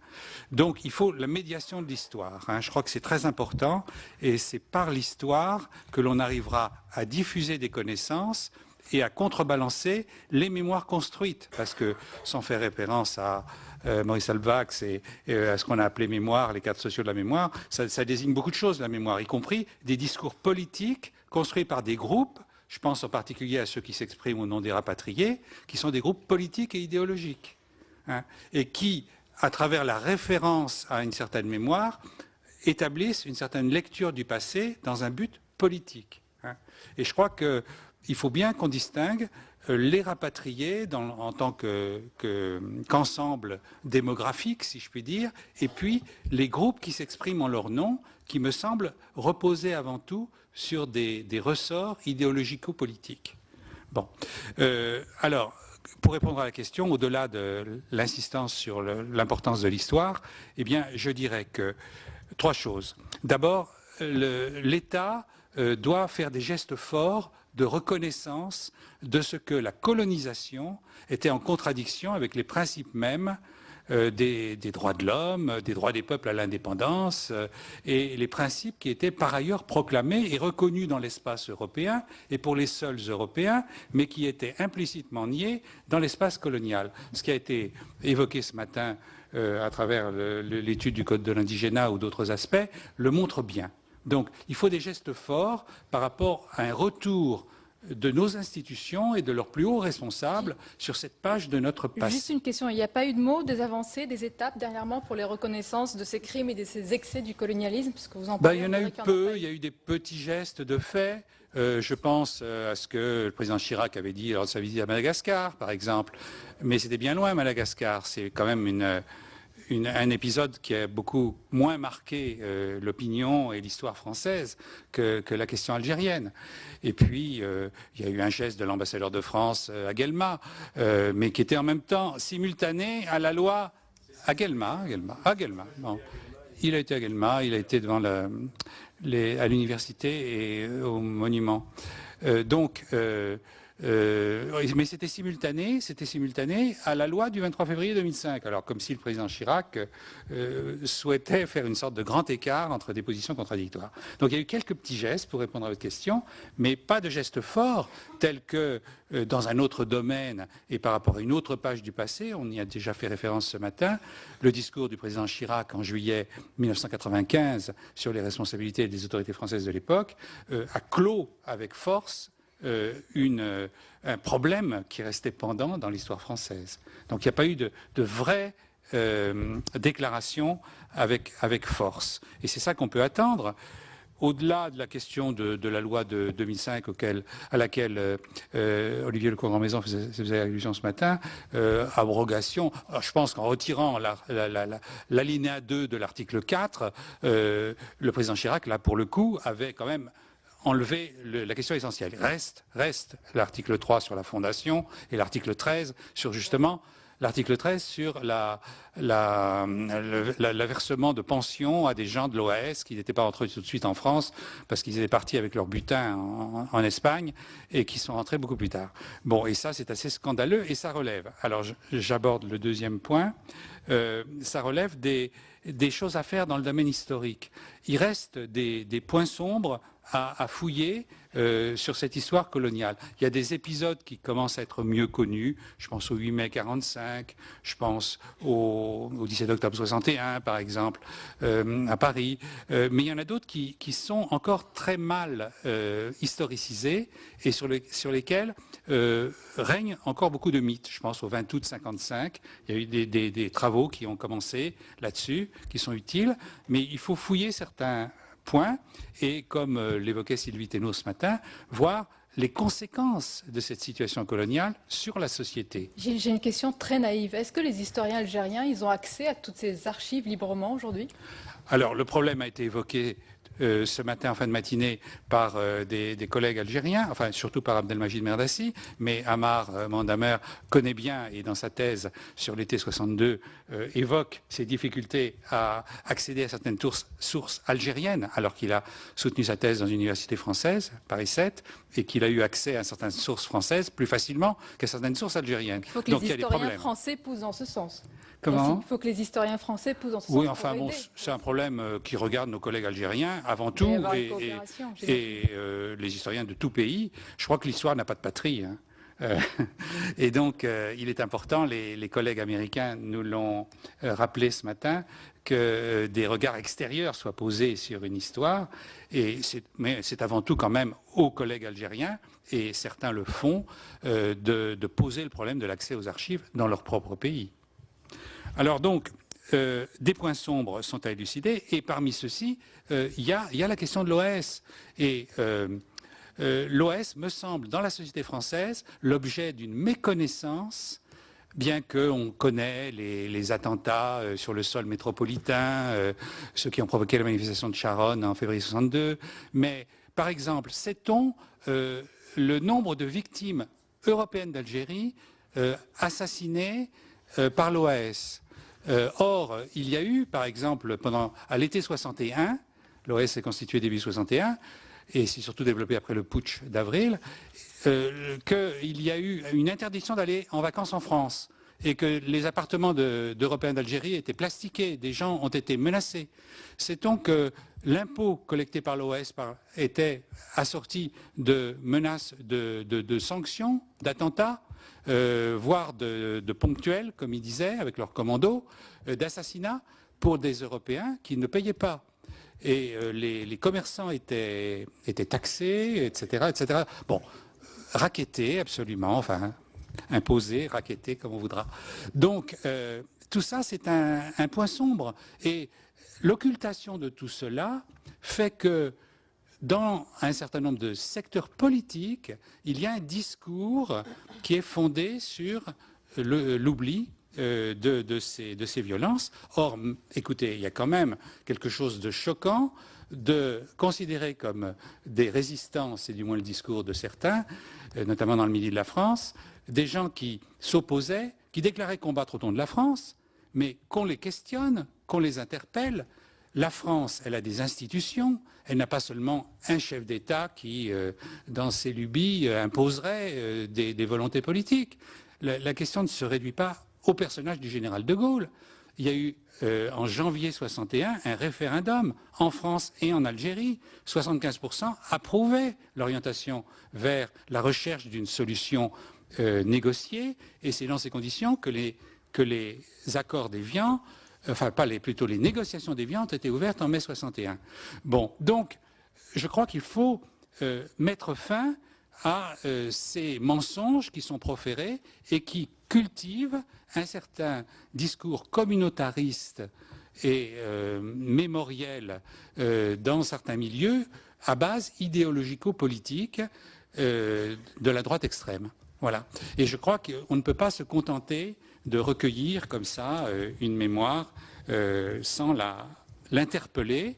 Donc il faut la médiation de l'histoire. Je crois que c'est très important et c'est par l'histoire que l'on arrivera à diffuser des connaissances et à contrebalancer les mémoires construites. Parce que, sans faire référence à Maurice Halbwachs et à ce qu'on a appelé mémoire, les cadres sociaux de la mémoire, ça désigne beaucoup de choses, la mémoire, y compris des discours politiques construits par des groupes. Je pense en particulier à ceux qui s'expriment au nom des rapatriés, qui sont des groupes politiques et idéologiques, et qui, à travers la référence à une certaine mémoire, établissent une certaine lecture du passé dans un but politique. Et je crois qu'il faut bien qu'on distingue les rapatriés en tant qu'ensemble démographique, si je puis dire, et puis les groupes qui s'expriment en leur nom, qui me semblent reposer avant tout sur des ressorts idéologico-politiques. Bon. Alors, pour répondre à la question, au-delà de l'insistance sur l'importance de l'histoire, eh bien, je dirais que trois choses. D'abord, l'État doit faire des gestes forts de reconnaissance de ce que la colonisation était en contradiction avec les principes mêmes des droits de l'homme, des droits des peuples à l'indépendance et les principes qui étaient par ailleurs proclamés et reconnus dans l'espace européen et pour les seuls Européens, mais qui étaient implicitement niés dans l'espace colonial. Ce qui a été évoqué ce matin à travers l'étude du Code de l'indigénat ou d'autres aspects le montre bien. Donc il faut des gestes forts par rapport à un retour de nos institutions et de leurs plus hauts responsables sur cette page de notre passé. Juste une question, il n'y a pas eu de mots, des avancées, des étapes dernièrement pour les reconnaissances de ces crimes et de ces excès du colonialisme, parce que vous en parlez. Il y en a eu peu, il y a eu des petits gestes de fait. Je pense à ce que le président Chirac avait dit lors de sa visite à Madagascar, par exemple. Mais c'était bien loin, Madagascar. C'est quand même un épisode qui a beaucoup moins marqué l'opinion et l'histoire française que la question algérienne. Et puis, il y a eu un geste de l'ambassadeur de France à Guelma, mais qui était en même temps simultané à la loi à Guelma. Bon. Il a été à Guelma, il a été devant à l'université et au monument. Mais c'était simultané à la loi du 23 février 2005. Alors, comme si le président Chirac souhaitait faire une sorte de grand écart entre des positions contradictoires. Donc, il y a eu quelques petits gestes pour répondre à votre question, mais pas de gestes forts tels que dans un autre domaine et par rapport à une autre page du passé. On y a déjà fait référence ce matin. Le discours du président Chirac en juillet 1995 sur les responsabilités des autorités françaises de l'époque a clos avec force un problème qui restait pendant dans l'histoire française. Donc il n'y a pas eu de vraie déclaration avec force. Et c'est ça qu'on peut attendre. Au-delà de la question de la loi de 2005 à laquelle Olivier Lecourt-Grandmaison faisait allusion ce matin, abrogation, alors je pense qu'en retirant l'alinéa 2 de l'article 4, le président Chirac, là pour le coup, avait quand même enlever la question essentielle. Reste l'article 3 sur la fondation et l'article 13 sur justement le versement de pensions à des gens de l'OAS qui n'étaient pas rentrés tout de suite en France parce qu'ils étaient partis avec leur butin en Espagne et qui sont rentrés beaucoup plus tard. Bon, et ça c'est assez scandaleux et ça relève. Alors j'aborde le deuxième point. Ça relève des choses à faire dans le domaine historique. Il reste des points sombres à fouiller sur cette histoire coloniale. Il y a des épisodes qui commencent à être mieux connus. Je pense au 8 mai 45, je pense au 17 octobre 61, par exemple, à Paris. Mais il y en a d'autres qui sont encore très mal historicisés et sur lesquels règne encore beaucoup de mythes. Je pense au 20 août 55. Il y a eu des travaux qui ont commencé là-dessus, qui sont utiles. Mais il faut fouiller certains points et, comme l'évoquait Sylvie Thénault ce matin, voir les conséquences de cette situation coloniale sur la société. J'ai une question très naïve. Est-ce que les historiens algériens, ils ont accès à toutes ces archives librement aujourd'hui? Alors, le problème a été évoqué ce matin en fin de matinée par des collègues algériens, enfin surtout par Abdelmajid Merdassi, mais Amar Mandamer connaît bien et dans sa thèse sur l'été 62 évoque ses difficultés à accéder à certaines sources algériennes alors qu'il a soutenu sa thèse dans une université française, Paris 7, et qu'il a eu accès à certaines sources françaises plus facilement qu'à certaines sources algériennes. Il faut que les historiens français poussent dans ce sens. Comment ? Il faut que les historiens français poussent dans ce sens. Oui, enfin bon, c'est un problème qui regarde nos collègues algériens avant tout et les historiens de tout pays. Je crois que l'histoire n'a pas de patrie. Et donc, il est important, les collègues américains nous l'ont rappelé ce matin, que des regards extérieurs soient posés sur une histoire. Mais c'est avant tout quand même aux collègues algériens, et certains le font, de poser le problème de l'accès aux archives dans leur propre pays. Alors donc, des points sombres sont à élucider, et parmi ceux-ci, il y a la question de l'OAS. Et l'OAS me semble, dans la société française, l'objet d'une méconnaissance, bien qu'on connaît les attentats sur le sol métropolitain, ceux qui ont provoqué la manifestation de Charonne en février 62. Mais, par exemple, sait-on le nombre de victimes européennes d'Algérie assassinées par l'OAS? Or, il y a eu, par exemple, à l'été 61, l'OAS s'est constitué début 61, et s'est surtout développé après le putsch d'avril, qu'il y a eu une interdiction d'aller en vacances en France et que les appartements d'Européens d'Algérie étaient plastiqués, des gens ont été menacés. Sait-on que l'impôt collecté par l'OAS était assorti de menaces de sanctions, d'attentats, voire de ponctuels, comme ils disaient, avec leurs commandos, d'assassinats pour des Européens qui ne payaient pas. Et les commerçants étaient taxés, etc., etc. Bon, rackettés, absolument, enfin, imposés, rackettés, comme on voudra. Donc, tout ça, c'est un point sombre. Et l'occultation de tout cela fait que, dans un certain nombre de secteurs politiques, il y a un discours qui est fondé sur l'oubli de ces violences. Or, écoutez, il y a quand même quelque chose de choquant de considérer comme des résistants, c'est du moins le discours de certains, notamment dans le midi de la France, des gens qui s'opposaient, qui déclaraient combattre au nom de la France, mais qu'on les questionne, qu'on les interpelle. La France, elle a des institutions, elle n'a pas seulement un chef d'État qui, dans ses lubies, imposerait des volontés politiques. La question ne se réduit pas au personnage du général de Gaulle. Il y a eu en janvier 61 un référendum en France et en Algérie. 75% approuvaient l'orientation vers la recherche d'une solution négociée, et c'est dans ces conditions que les accords d'Évian, enfin plutôt les négociations d'Évian ont été ouvertes en mai 61. Bon, donc je crois qu'il faut mettre fin à ces mensonges qui sont proférés et qui cultivent un certain discours communautariste et mémoriel dans certains milieux à base idéologico-politique de la droite extrême. Voilà. Et je crois qu'on ne peut pas se contenter de recueillir comme ça une mémoire sans l'interpeller.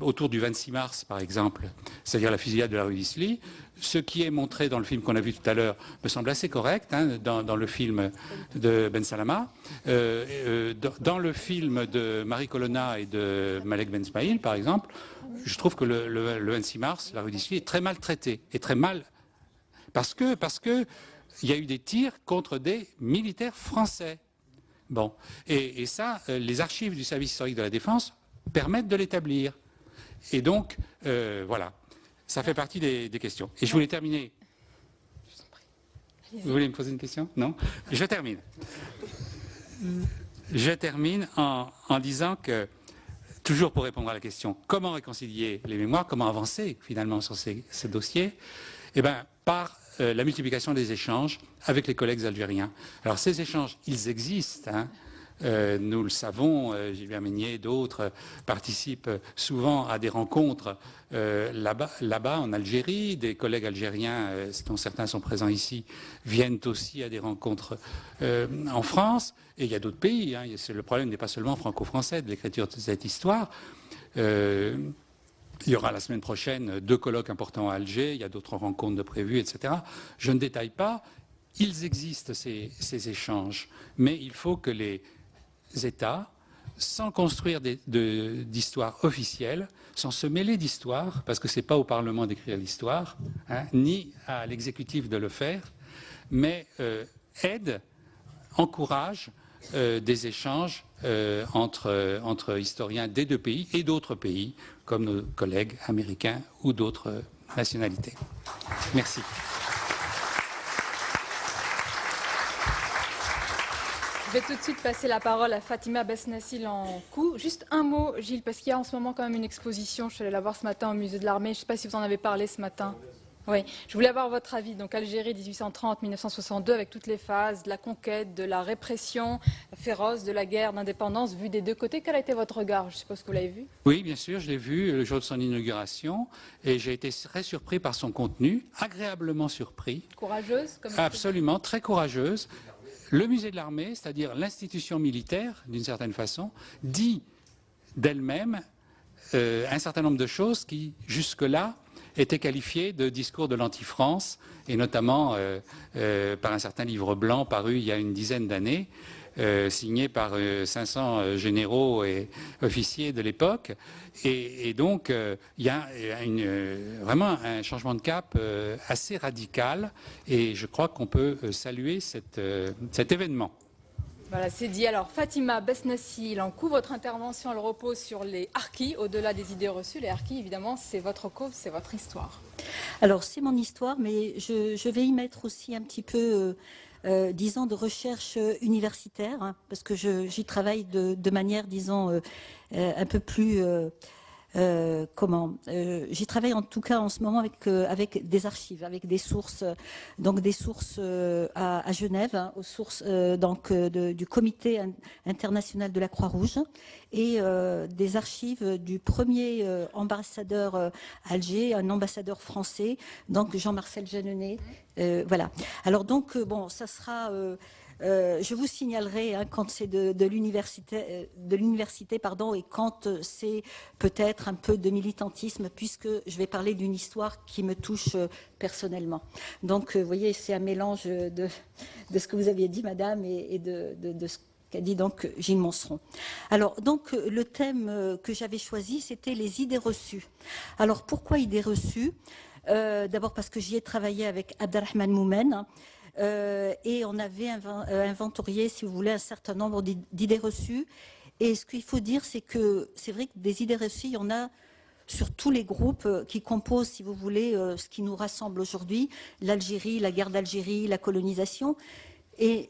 Autour du 26 mars, par exemple, c'est-à-dire la fusillade de la rue d'Isly, ce qui est montré dans le film qu'on a vu tout à l'heure me semble assez correct, hein, dans le film de Ben Salama. Dans le film de Marie Colonna et de Malek Ben Smaïl, par exemple, je trouve que le 26 mars, la rue d'Isly est très mal traitée, et très mal, parce que il y a eu des tirs contre des militaires français. Bon, et ça, les archives du service historique de la Défense permettent de l'établir. Et donc, voilà, ça fait partie des questions. Et je voulais terminer. Vous voulez me poser une question? Non? Je termine. Je termine en disant que, toujours pour répondre à la question, comment réconcilier les mémoires, comment avancer finalement sur ces dossiers? Eh bien, par la multiplication des échanges avec les collègues algériens. Alors, ces échanges, ils existent, hein. Nous le savons, Gilbert Meignet et d'autres participent souvent à des rencontres là-bas en Algérie. Des collègues algériens, dont certains sont présents ici, viennent aussi à des rencontres en France. Et il y a d'autres pays. Hein. Le problème n'est pas seulement franco-français de l'écriture de cette histoire. Il y aura la semaine prochaine 2 colloques importants à Alger. Il y a d'autres rencontres de prévues, etc. Je ne détaille pas. Ils existent, ces échanges. Mais il faut que les États, sans construire d'histoire officielle, sans se mêler d'histoire, parce que ce n'est pas au Parlement d'écrire l'histoire, hein, ni à l'exécutif de le faire, mais aident, encouragent des échanges entre historiens des 2 pays et d'autres pays, comme nos collègues américains ou d'autres nationalités. Merci. Je vais tout de suite passer la parole à Fatima Besnassil en coup. Juste un mot, Gilles, parce qu'il y a en ce moment quand même une exposition. Je suis allée la voir ce matin au musée de l'Armée. Je ne sais pas si vous en avez parlé ce matin. Oui, je voulais avoir votre avis. Donc Algérie 1830-1962, avec toutes les phases de la conquête, de la répression féroce, de la guerre d'indépendance, vue des 2 côtés. Quel a été votre regard? Je suppose que vous l'avez vu. Oui, bien sûr, je l'ai vu le jour de son inauguration et j'ai été très surpris par son contenu, agréablement surpris. Courageuse comme Absolument, très courageuse. Le musée de l'Armée, c'est-à-dire l'institution militaire, d'une certaine façon, dit d'elle-même un certain nombre de choses qui, jusque-là, étaient qualifiées de discours de l'anti-France, et notamment par un certain livre blanc paru il y a une dizaine d'années, signé par 500 généraux et officiers de l'époque. Et donc, il y a vraiment un changement de cap assez radical. Et je crois qu'on peut saluer cet événement. Voilà, c'est dit. Alors, Fatima Besnassi Lankou, votre intervention, elle repose sur les harkis, au-delà des idées reçues. Les harkis, évidemment, c'est votre cause, c'est votre histoire. Alors, c'est mon histoire, mais je vais y mettre aussi un petit peu, disons, de recherche universitaire, hein, parce que j'y travaille de manière, disons, un peu plus... j'y travaille en tout cas en ce moment avec des archives, avec des sources, donc des sources à Genève, hein, aux sources du Comité international de la Croix-Rouge et des archives du premier ambassadeur à Alger, un ambassadeur français, donc Jean-Marcel Jeanneney. Voilà. Alors donc bon, ça sera je vous signalerai hein, quand c'est de l'université, pardon, et quand c'est peut-être un peu de militantisme, puisque je vais parler d'une histoire qui me touche personnellement. Donc, vous voyez, c'est un mélange de ce que vous aviez dit, Madame, et de ce qu'a dit donc Gilles Monceron. Alors, donc, le thème que j'avais choisi, c'était les idées reçues. Alors, pourquoi idées reçues? D'abord parce que j'y ai travaillé avec Abdelrahman Moumen. Et on avait inventorié, si vous voulez, un certain nombre d'idées reçues. Et ce qu'il faut dire, c'est que c'est vrai que des idées reçues, il y en a sur tous les groupes qui composent, si vous voulez, ce qui nous rassemble aujourd'hui, l'Algérie, la guerre d'Algérie, la colonisation.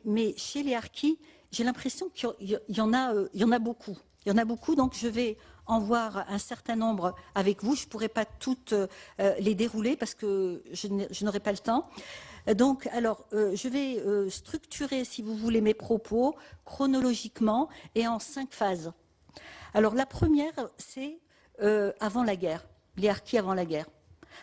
Mais chez les harkis, j'ai l'impression qu'il y en a beaucoup. Il y en a beaucoup, donc je vais en voir un certain nombre avec vous. Je ne pourrai pas toutes les dérouler parce que je n'aurai pas le temps. Donc, alors, je vais structurer, si vous voulez, mes propos chronologiquement et en 5 phases. Alors, la première, c'est avant la guerre, les harkis avant la guerre.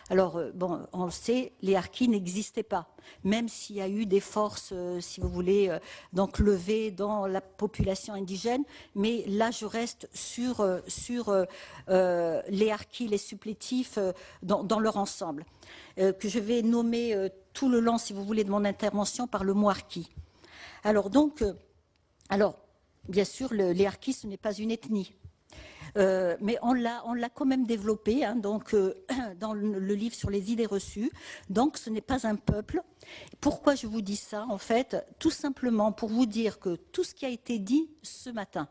Alors, bon, on le sait, les harkis n'existaient pas, même s'il y a eu des forces, si vous voulez, donc levées dans la population indigène. Mais là, je reste sur les harkis, les supplétifs, dans leur ensemble, que je vais nommer tout le long, si vous voulez, de mon intervention par le mot harki. Alors, donc, bien sûr, les harkis, ce n'est pas une ethnie. Mais on l'a quand même développé hein, donc, dans le livre sur les idées reçues. Donc ce n'est pas un peuple. Pourquoi je vous dis ça? En fait, tout simplement pour vous dire que tout ce qui a été dit ce matin,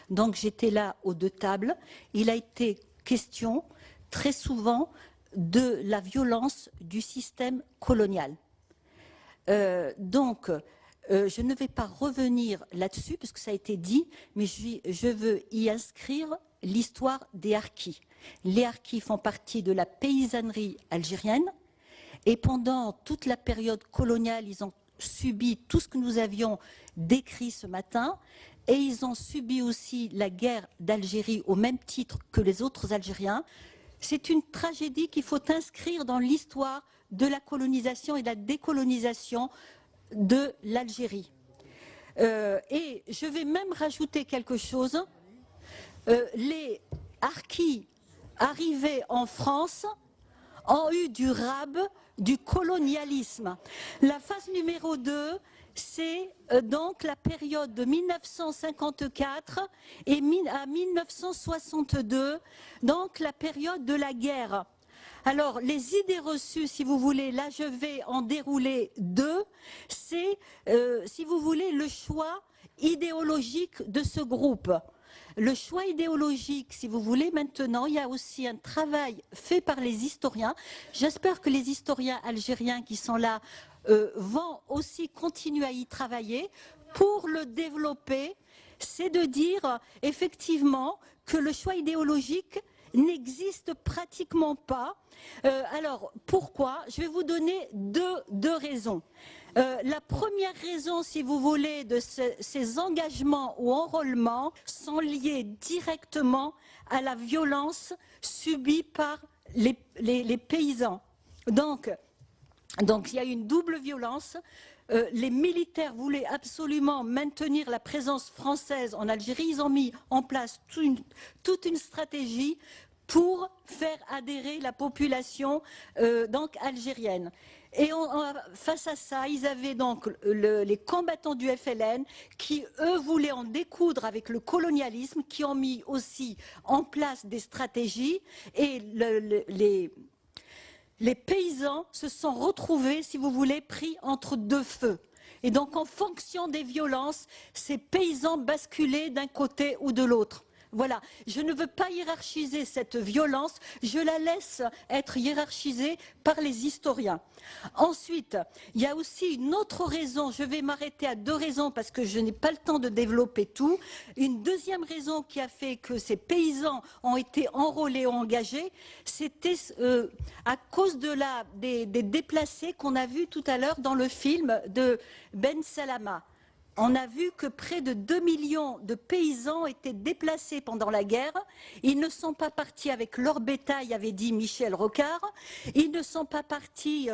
donc j'étais là aux 2 tables, il a été question très souvent de la violence du système colonial. Donc, je ne vais pas revenir là-dessus, parce que ça a été dit, mais je veux y inscrire l'histoire des harkis. Les harkis font partie de la paysannerie algérienne, et pendant toute la période coloniale, ils ont subi tout ce que nous avions décrit ce matin, et ils ont subi aussi la guerre d'Algérie au même titre que les autres Algériens. C'est une tragédie qu'il faut inscrire dans l'histoire de la colonisation et de la décolonisation de l'Algérie. Et je vais même rajouter quelque chose. Les harkis arrivés en France ont eu du rab, du colonialisme. La phase numéro 2, c'est donc la période de 1954 et à 1962, donc la période de la guerre. Alors, les idées reçues, si vous voulez, là je vais en dérouler 2, c'est, si vous voulez, le choix idéologique de ce groupe. Le choix idéologique, si vous voulez, maintenant, il y a aussi un travail fait par les historiens. J'espère que les historiens algériens qui sont là vont aussi continuer à y travailler pour le développer. C'est de dire, effectivement, que le choix idéologique n'existe pratiquement pas. Alors, pourquoi? Je vais vous donner deux raisons. La première raison, si vous voulez, de ces engagements ou enrôlements sont liés directement à la violence subie par les paysans. Donc, il y a une double violence. Les militaires voulaient absolument maintenir la présence française en Algérie. Ils ont mis en place toute une stratégie pour faire adhérer la population donc algérienne. Et face à ça, ils avaient donc les combattants du FLN qui, eux, voulaient en découdre avec le colonialisme, qui ont mis aussi en place des stratégies. Et les paysans se sont retrouvés, si vous voulez, pris entre deux feux. Et donc, en fonction des violences, ces paysans basculaient d'un côté ou de l'autre. Voilà, je ne veux pas hiérarchiser cette violence, je la laisse être hiérarchisée par les historiens. Ensuite, il y a aussi une autre raison, je vais m'arrêter à deux raisons parce que je n'ai pas le temps de développer tout. Une deuxième raison qui a fait que ces paysans ont été enrôlés ou engagés, c'était à cause des déplacés qu'on a vus tout à l'heure dans le film de Ben Salama. On a vu que près de 2 millions de paysans étaient déplacés pendant la guerre. Ils ne sont pas partis avec leur bétail, avait dit Michel Rocard. Ils ne sont pas partis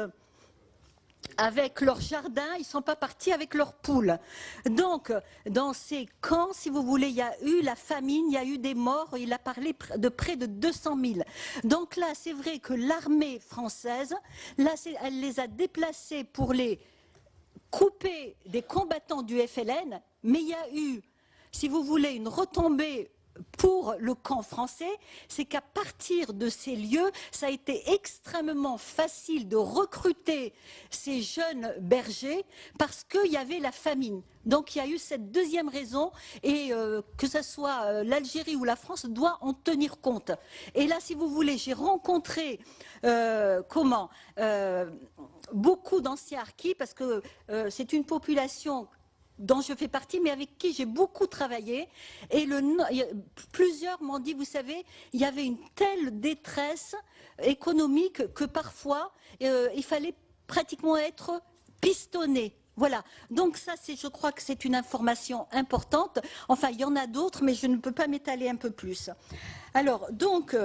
avec leur jardin, ils ne sont pas partis avec leurs poules. Donc, dans ces camps, si vous voulez, il y a eu la famine, il y a eu des morts, il a parlé de près de 200 000. Donc là, c'est vrai que l'armée française, là, elle les a déplacés pour les couper des combattants du FLN, mais il y a eu, si vous voulez, une retombée pour le camp français, c'est qu'à partir de ces lieux, ça a été extrêmement facile de recruter ces jeunes bergers parce qu'il y avait la famine. Donc il y a eu cette deuxième raison et que ce soit l'Algérie ou la France doit en tenir compte. Et là, si vous voulez, j'ai rencontré beaucoup d'anciens harkis parce que c'est une population dont je fais partie, mais avec qui j'ai beaucoup travaillé. Et plusieurs m'ont dit, vous savez, il y avait une telle détresse économique que parfois, il fallait pratiquement être pistonné. Voilà. Donc ça, je crois que c'est une information importante. Enfin, il y en a d'autres, mais je ne peux pas m'étaler un peu plus. Alors, donc,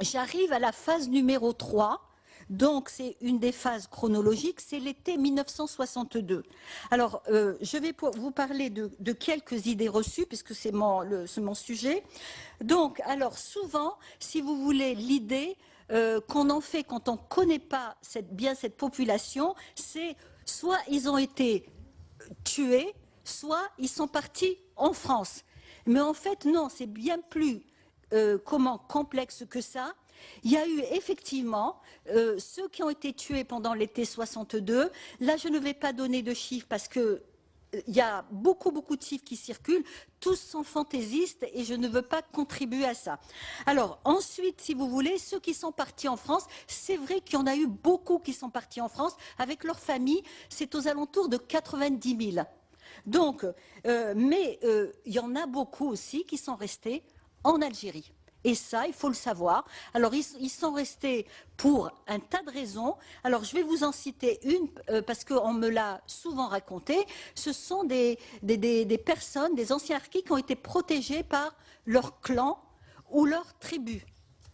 j'arrive à la phase numéro 3. Donc, c'est une des phases chronologiques, c'est l'été 1962. Alors, je vais vous parler de quelques idées reçues, puisque c'est mon sujet. Donc, alors, souvent, si vous voulez, l'idée qu'on en fait quand on ne connaît pas bien cette population, c'est soit ils ont été tués, soit ils sont partis en France. Mais en fait, non, c'est bien plus complexe que ça. Il y a eu effectivement ceux qui ont été tués pendant l'été 62. Là, je ne vais pas donner de chiffres parce que il y a beaucoup de chiffres qui circulent. Tous sont fantaisistes et je ne veux pas contribuer à ça. Alors ensuite, si vous voulez, ceux qui sont partis en France, c'est vrai qu'il y en a eu beaucoup qui sont partis en France avec leur famille. C'est aux alentours de 90 000. Donc, mais il y en a beaucoup aussi qui sont restés en Algérie. Et ça, il faut le savoir. Alors, ils sont restés pour un tas de raisons. Alors, je vais vous en citer une, parce qu'on me l'a souvent raconté. Ce sont des personnes, des anciens harkis qui ont été protégés par leur clan ou leur tribu.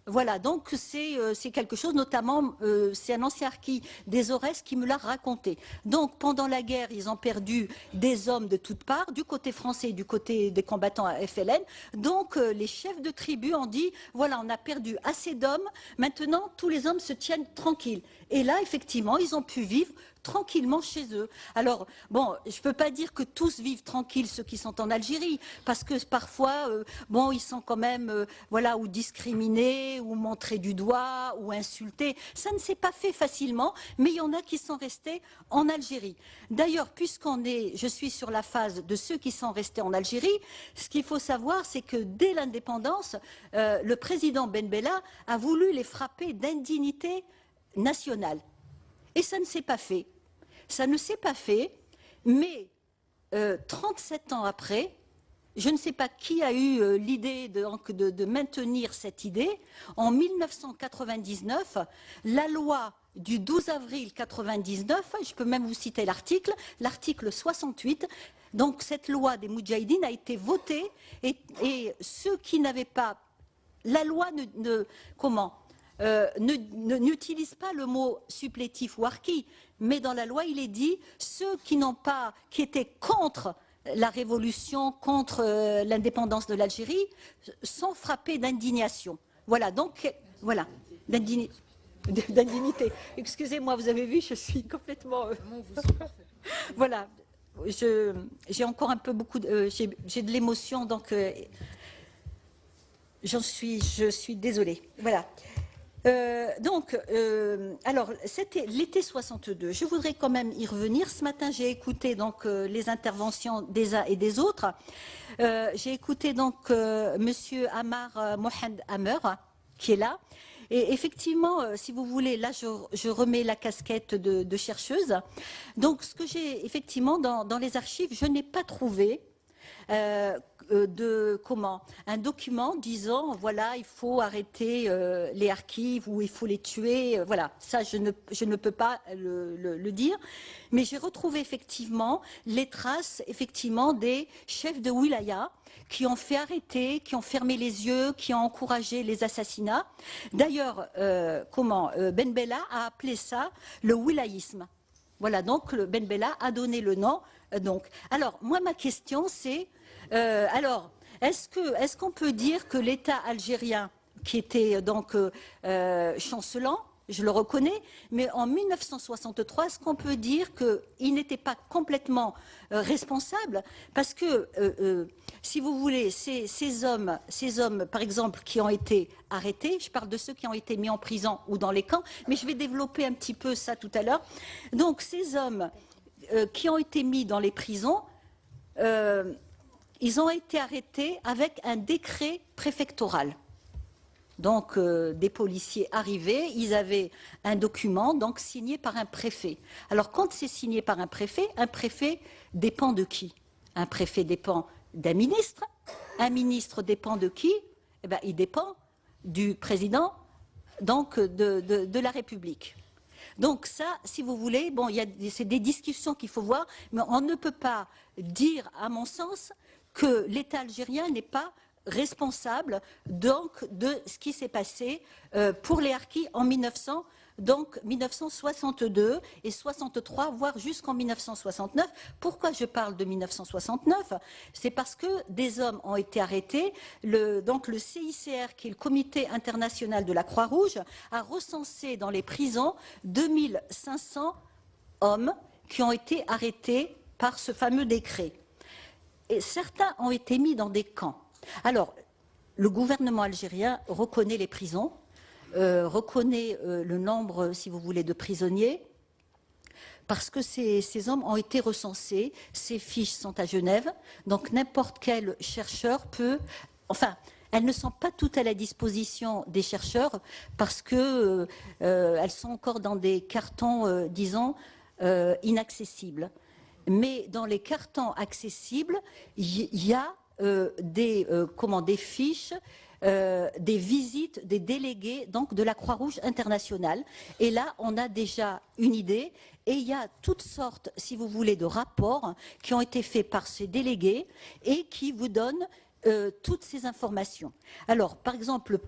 Voilà, donc c'est quelque chose, notamment, c'est un ancien harki des Aurès qui me l'a raconté. Donc, pendant la guerre, ils ont perdu des hommes de toutes parts, du côté français et du côté des combattants FLN. Donc, les chefs de tribu ont dit, voilà, on a perdu assez d'hommes, maintenant, tous les hommes se tiennent tranquilles. Et là, effectivement, ils ont pu vivre tranquillement chez eux. Alors, bon, je ne peux pas dire que tous vivent tranquilles, ceux qui sont en Algérie, parce que parfois, bon, ils sont quand même, voilà, ou discriminés, ou montrés du doigt, ou insultés. Ça ne s'est pas fait facilement, mais il y en a qui sont restés en Algérie. D'ailleurs, je suis sur la phase de ceux qui sont restés en Algérie, ce qu'il faut savoir, c'est que dès l'indépendance, le président Ben Bella a voulu les frapper d'indignité nationale. Et ça ne s'est pas fait. Ça ne s'est pas fait, mais 37 ans après, je ne sais pas qui a eu l'idée de maintenir cette idée. En 1999, la loi du 12 avril 1999, je peux même vous citer l'article 68, donc cette loi des Moudjahidines a été votée et ceux qui n'avaient pas... La loi n'utilise pas le mot supplétif ou harki, mais dans la loi, il est dit ceux qui étaient contre la révolution, contre l'indépendance de l'Algérie, sont frappés d'indignation. Voilà, donc, voilà, d'indignité. Excusez-moi, vous avez vu, je suis complètement... Voilà, j'ai encore un peu j'ai de l'émotion, donc je suis désolée. Voilà. Alors, c'était l'été 62. Je voudrais quand même y revenir. Ce matin, j'ai écouté donc les interventions des uns et des autres. J'ai écouté donc Monsieur Amar Mohamed Amer, qui est là. Et effectivement, si vous voulez, là, je remets la casquette de chercheuse. Donc, ce que j'ai effectivement dans les archives, je n'ai pas trouvé un document disant voilà, il faut arrêter les harkis ou il faut les tuer. Voilà, ça, je ne peux pas le dire. Mais j'ai retrouvé effectivement les traces effectivement des chefs de wilaya qui ont fait arrêter, qui ont fermé les yeux, qui ont encouragé les assassinats. D'ailleurs, Ben Bella a appelé ça le wilayisme. Voilà, donc Ben Bella a donné le nom. Alors, moi, ma question, c'est, est-ce qu'on peut dire que l'État algérien, qui était donc chancelant, je le reconnais, mais en 1963, est-ce qu'on peut dire qu'il n'était pas complètement responsable? Parce que, si vous voulez, ces hommes, par exemple, qui ont été arrêtés, je parle de ceux qui ont été mis en prison ou dans les camps, mais je vais développer un petit peu ça tout à l'heure. Donc, ces hommes qui ont été mis dans les prisons, ils ont été arrêtés avec un décret préfectoral. Donc, des policiers arrivaient, ils avaient un document donc signé par un préfet. Alors, quand c'est signé par un préfet dépend de qui? Un préfet dépend d'un ministre. Un ministre dépend de qui? Eh bien, il dépend du président donc, de la République. Donc ça, si vous voulez, bon, c'est des discussions qu'il faut voir, mais on ne peut pas dire, à mon sens, que l'État algérien n'est pas responsable donc de ce qui s'est passé pour les harkis en 1962 et 63, voire jusqu'en 1969. Pourquoi je parle de 1969? C'est parce que des hommes ont été arrêtés. Donc le CICR, qui est le Comité international de la Croix-Rouge, a recensé dans les prisons 2500 hommes qui ont été arrêtés par ce fameux décret. Et certains ont été mis dans des camps. Alors, le gouvernement algérien reconnaît les prisons, reconnaît le nombre, si vous voulez, de prisonniers, parce que ces hommes ont été recensés, ces fiches sont à Genève, donc n'importe quel chercheur peut... Enfin, elles ne sont pas toutes à la disposition des chercheurs, parce que elles sont encore dans des cartons, disons, inaccessibles. Mais dans les cartons accessibles, il y a des fiches, des visites des délégués donc de la Croix-Rouge internationale. Et là, on a déjà une idée. Et il y a toutes sortes, si vous voulez, de rapports qui ont été faits par ces délégués et qui vous donnent toutes ces informations. Alors, par exemple...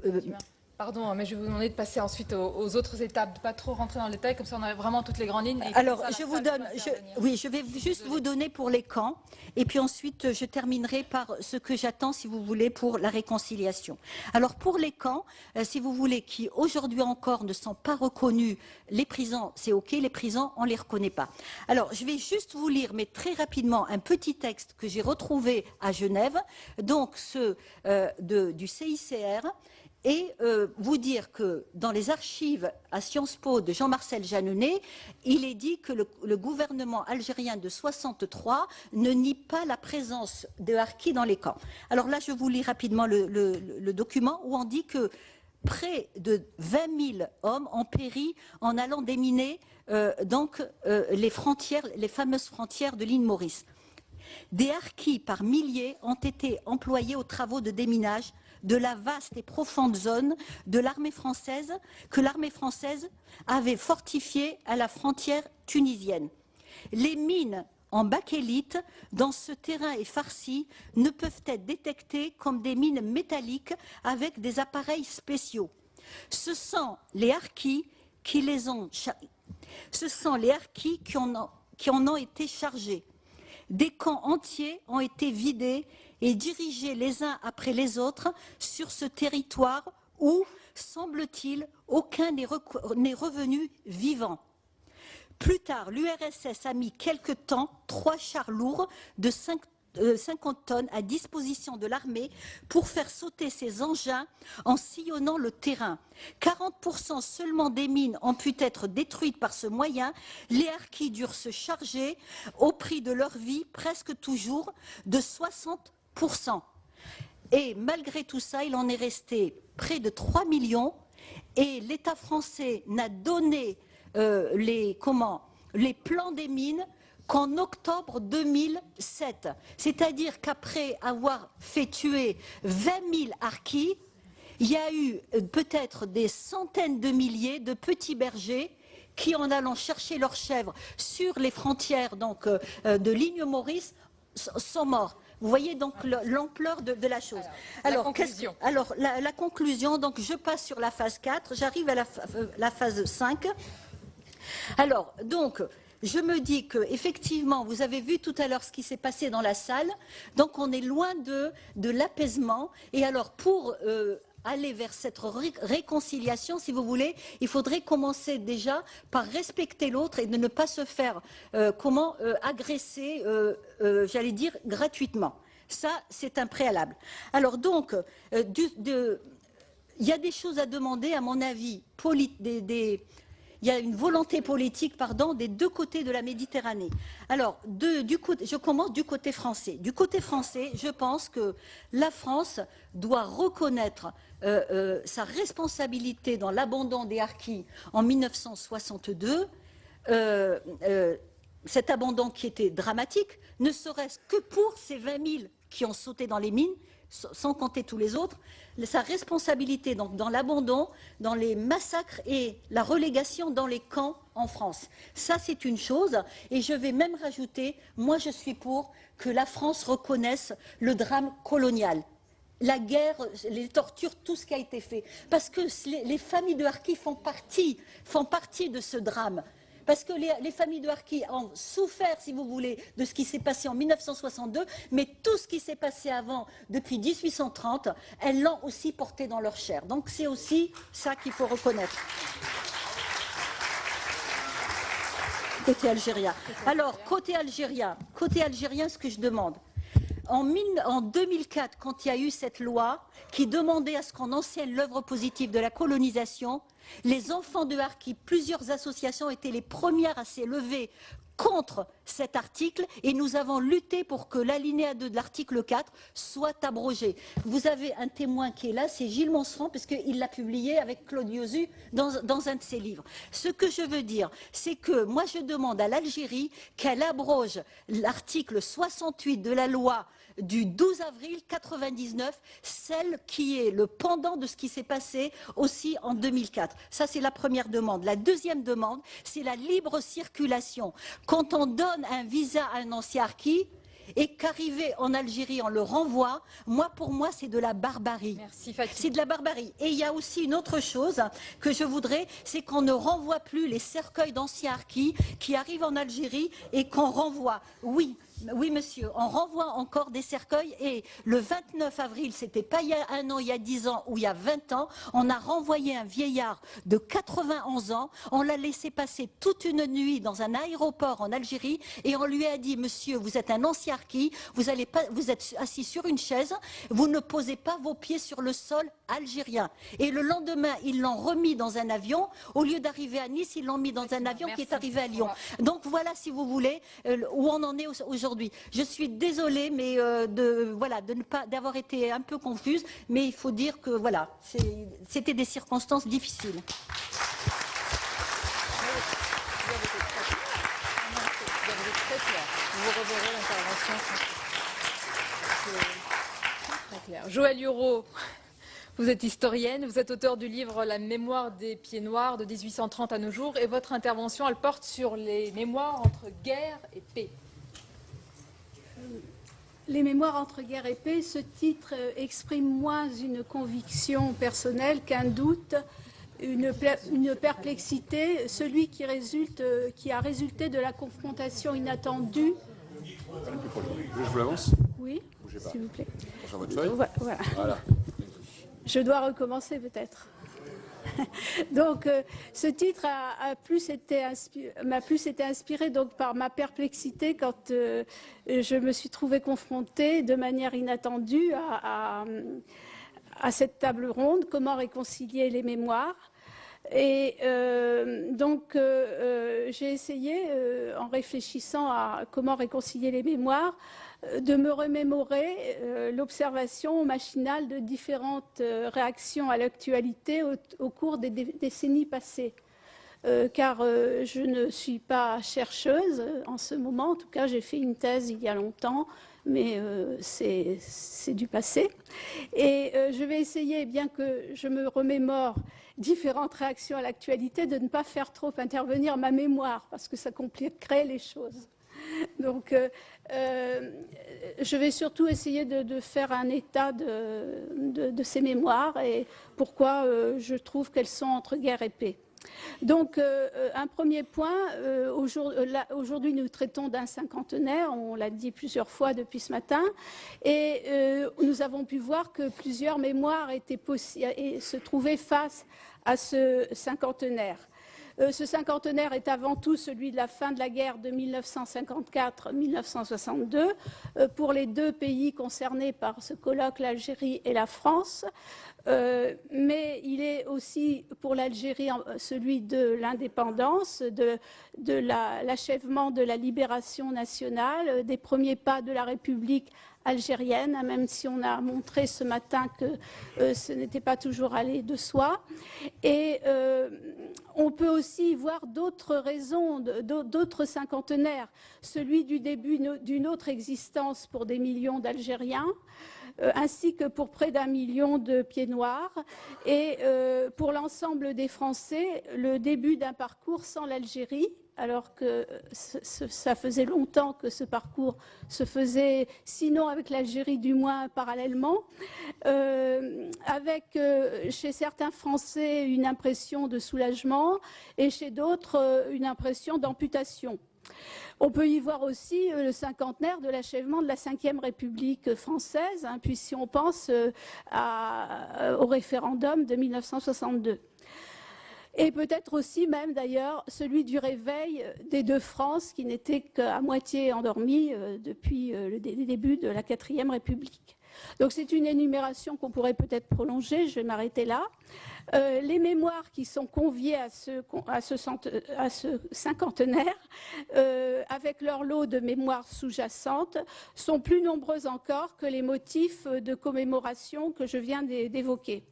Pardon, mais je vais vous demander de passer ensuite aux autres étapes, de ne pas trop rentrer dans le détail, comme ça on a vraiment toutes les grandes lignes. Alors, je vais juste vous donner pour les camps, et puis ensuite je terminerai par ce que j'attends, si vous voulez, pour la réconciliation. Alors, pour les camps, si vous voulez, qui aujourd'hui encore ne sont pas reconnus, les prisons, c'est OK, les prisons, on ne les reconnaît pas. Alors, je vais juste vous lire, mais très rapidement, un petit texte que j'ai retrouvé à Genève, donc ceux du CICR, et vous dire que dans les archives à Sciences Po de Jean-Marcel Jeanneney, il est dit que le gouvernement algérien de 63 ne nie pas la présence de harkis dans les camps. Alors là, je vous lis rapidement le document où on dit que près de 20 000 hommes ont péri en allant déminer les fameuses frontières de l'île Maurice. Des harkis par milliers ont été employés aux travaux de déminage de la vaste et profonde zone de l'armée française que l'armée française avait fortifiée à la frontière tunisienne. Les mines en bakélite dans ce terrain et farci ne peuvent être détectées comme des mines métalliques avec des appareils spéciaux. Ce sont les harkis qui en ont été chargés. Des camps entiers ont été vidés et dirigés les uns après les autres sur ce territoire où, semble-t-il, aucun n'est revenu vivant. Plus tard, l'URSS a mis quelque temps 3 chars lourds de 50 tonnes à disposition de l'armée pour faire sauter ces engins en sillonnant le terrain. 40% seulement des mines ont pu être détruites par ce moyen. Les harkis durent se charger au prix de leur vie, presque toujours, de 60%. Et malgré tout ça, il en est resté près de 3 millions et l'État français n'a donné les plans des mines qu'en octobre 2007. C'est-à-dire qu'après avoir fait tuer 20 000 harkis, il y a eu peut-être des centaines de milliers de petits bergers qui, en allant chercher leurs chèvres sur les frontières donc, de l'île Maurice, sont morts. Vous voyez donc l'ampleur de la chose. Alors, la conclusion, donc je passe sur la phase 4, j'arrive à la phase 5. Alors, donc, je me dis qu'effectivement, vous avez vu tout à l'heure ce qui s'est passé dans la salle, donc on est loin de l'apaisement. Et alors, pour aller vers cette réconciliation, si vous voulez, il faudrait commencer déjà par respecter l'autre et de ne pas se faire agresser, j'allais dire, gratuitement. Ça, c'est un préalable. Alors donc, il y a des choses à demander, à mon avis, il y a une volonté politique, des deux côtés de la Méditerranée. Alors, je commence du côté français. Du côté français, je pense que la France doit reconnaître sa responsabilité dans l'abandon des harkis en 1962, cet abandon qui était dramatique, ne serait-ce que pour ces 20 000 qui ont sauté dans les mines, sans compter tous les autres, sa responsabilité donc, dans l'abandon, dans les massacres et la relégation dans les camps en France. Ça, c'est une chose. Et je vais même rajouter, moi je suis pour que la France reconnaisse le drame colonial. La guerre, les tortures, tout ce qui a été fait. Parce que les familles de harkis font partie de ce drame. Parce que les familles de harkis ont souffert, si vous voulez, de ce qui s'est passé en 1962, mais tout ce qui s'est passé avant, depuis 1830, elles l'ont aussi porté dans leur chair. Donc c'est aussi ça qu'il faut reconnaître. Côté algérien. Alors, côté algérien, ce que je demande, en 2004, quand il y a eu cette loi qui demandait à ce qu'on enseigne l'œuvre positive de la colonisation, les enfants de harkis, plusieurs associations étaient les premières à s'élever contre cet article et nous avons lutté pour que l'alinéa 2 de l'article 4 soit abrogé. Vous avez un témoin qui est là, c'est Gilles Monserand, puisqu'il l'a publié avec Claude Yozu dans un de ses livres. Ce que je veux dire, c'est que moi je demande à l'Algérie qu'elle abroge l'article 68 de la loi du 12 avril 1999, celle qui est le pendant de ce qui s'est passé aussi en 2004. Ça, c'est la première demande. La deuxième demande, c'est la libre circulation. Quand on donne un visa à un ancien harki et qu'arrivé en Algérie, on le renvoie, pour moi, c'est de la barbarie. Merci, Fatou. C'est de la barbarie. Et il y a aussi une autre chose que je voudrais, c'est qu'on ne renvoie plus les cercueils d'anciens harkis qui arrivent en Algérie et qu'on renvoie. Oui, monsieur, on renvoie encore des cercueils et le 29 avril, c'était pas il y a 1 an, il y a 10 ans ou il y a 20 ans, on a renvoyé un vieillard de 91 ans, on l'a laissé passer toute une nuit dans un aéroport en Algérie et on lui a dit, monsieur, vous êtes un ancien harki, vous êtes assis sur une chaise, vous ne posez pas vos pieds sur le sol algérien. Et le lendemain, ils l'ont remis dans un avion, au lieu d'arriver à Nice, ils l'ont mis dans un avion qui est arrivé à Lyon. Donc voilà, si vous voulez, où on en est aujourd'hui. Je suis désolée, mais d'avoir été un peu confuse, mais il faut dire que voilà, c'était des circonstances difficiles. Vous avez été très clair. Vous reverrez l'intervention. Très clair. Joëlle Hureau, vous êtes historienne, vous êtes auteur du livre La mémoire des pieds noirs de 1830 à nos jours, et votre intervention, elle porte sur les mémoires entre guerre et paix. Les mémoires entre guerre et paix, ce titre exprime moins une conviction personnelle qu'un doute, une perplexité, celui qui a résulté de la confrontation inattendue. Je vous l'avance ? Oui, s'il vous plaît. Votre feuille ? Voilà. Je dois recommencer peut-être. Donc, ce titre m'a plus été inspiré donc par ma perplexité quand je me suis trouvée confrontée de manière inattendue à cette table ronde, comment réconcilier les mémoires. Et donc, j'ai essayé, en réfléchissant à comment réconcilier les mémoires, de me remémorer l'observation machinale de différentes réactions à l'actualité au cours des décennies passées. Car je ne suis pas chercheuse en ce moment, en tout cas j'ai fait une thèse il y a longtemps, mais c'est du passé. Et je vais essayer, bien que je me remémore différentes réactions à l'actualité, de ne pas faire trop intervenir ma mémoire, parce que ça compliquerait les choses. Donc, je vais surtout essayer de faire un état de ces mémoires et pourquoi je trouve qu'elles sont entre guerre et paix. Donc, un premier point, aujourd'hui nous traitons d'un cinquantenaire, on l'a dit plusieurs fois depuis ce matin, et nous avons pu voir que plusieurs mémoires se trouvaient face à ce cinquantenaire. Ce cinquantenaire est avant tout celui de la fin de la guerre de 1954-1962 pour les deux pays concernés par ce colloque, l'Algérie et la France. Mais il est aussi pour l'Algérie celui de l'indépendance, de l'achèvement de la libération nationale, des premiers pas de la République algérienne, même si on a montré ce matin que ce n'était pas toujours allé de soi. Et on peut aussi voir d'autres raisons, d'autres cinquantenaires, celui du début d'une autre existence pour des millions d'Algériens, ainsi que pour près d'1 million de pieds-noirs, et pour l'ensemble des Français, le début d'un parcours sans l'Algérie, alors que ça faisait longtemps que ce parcours se faisait, sinon avec l'Algérie, du moins parallèlement, avec chez certains Français une impression de soulagement et chez d'autres une impression d'amputation. On peut y voir aussi le cinquantenaire de l'achèvement de la Ve République française, puis si on pense au référendum de 1962. Et peut-être aussi même d'ailleurs celui du réveil des deux France qui n'étaient qu'à moitié endormis depuis le début de la 4e République. Donc c'est une énumération qu'on pourrait peut-être prolonger, je vais m'arrêter là. Les mémoires qui sont conviées à ce cinquantenaire, avec leur lot de mémoires sous-jacentes, sont plus nombreuses encore que les motifs de commémoration que je viens d'évoquer.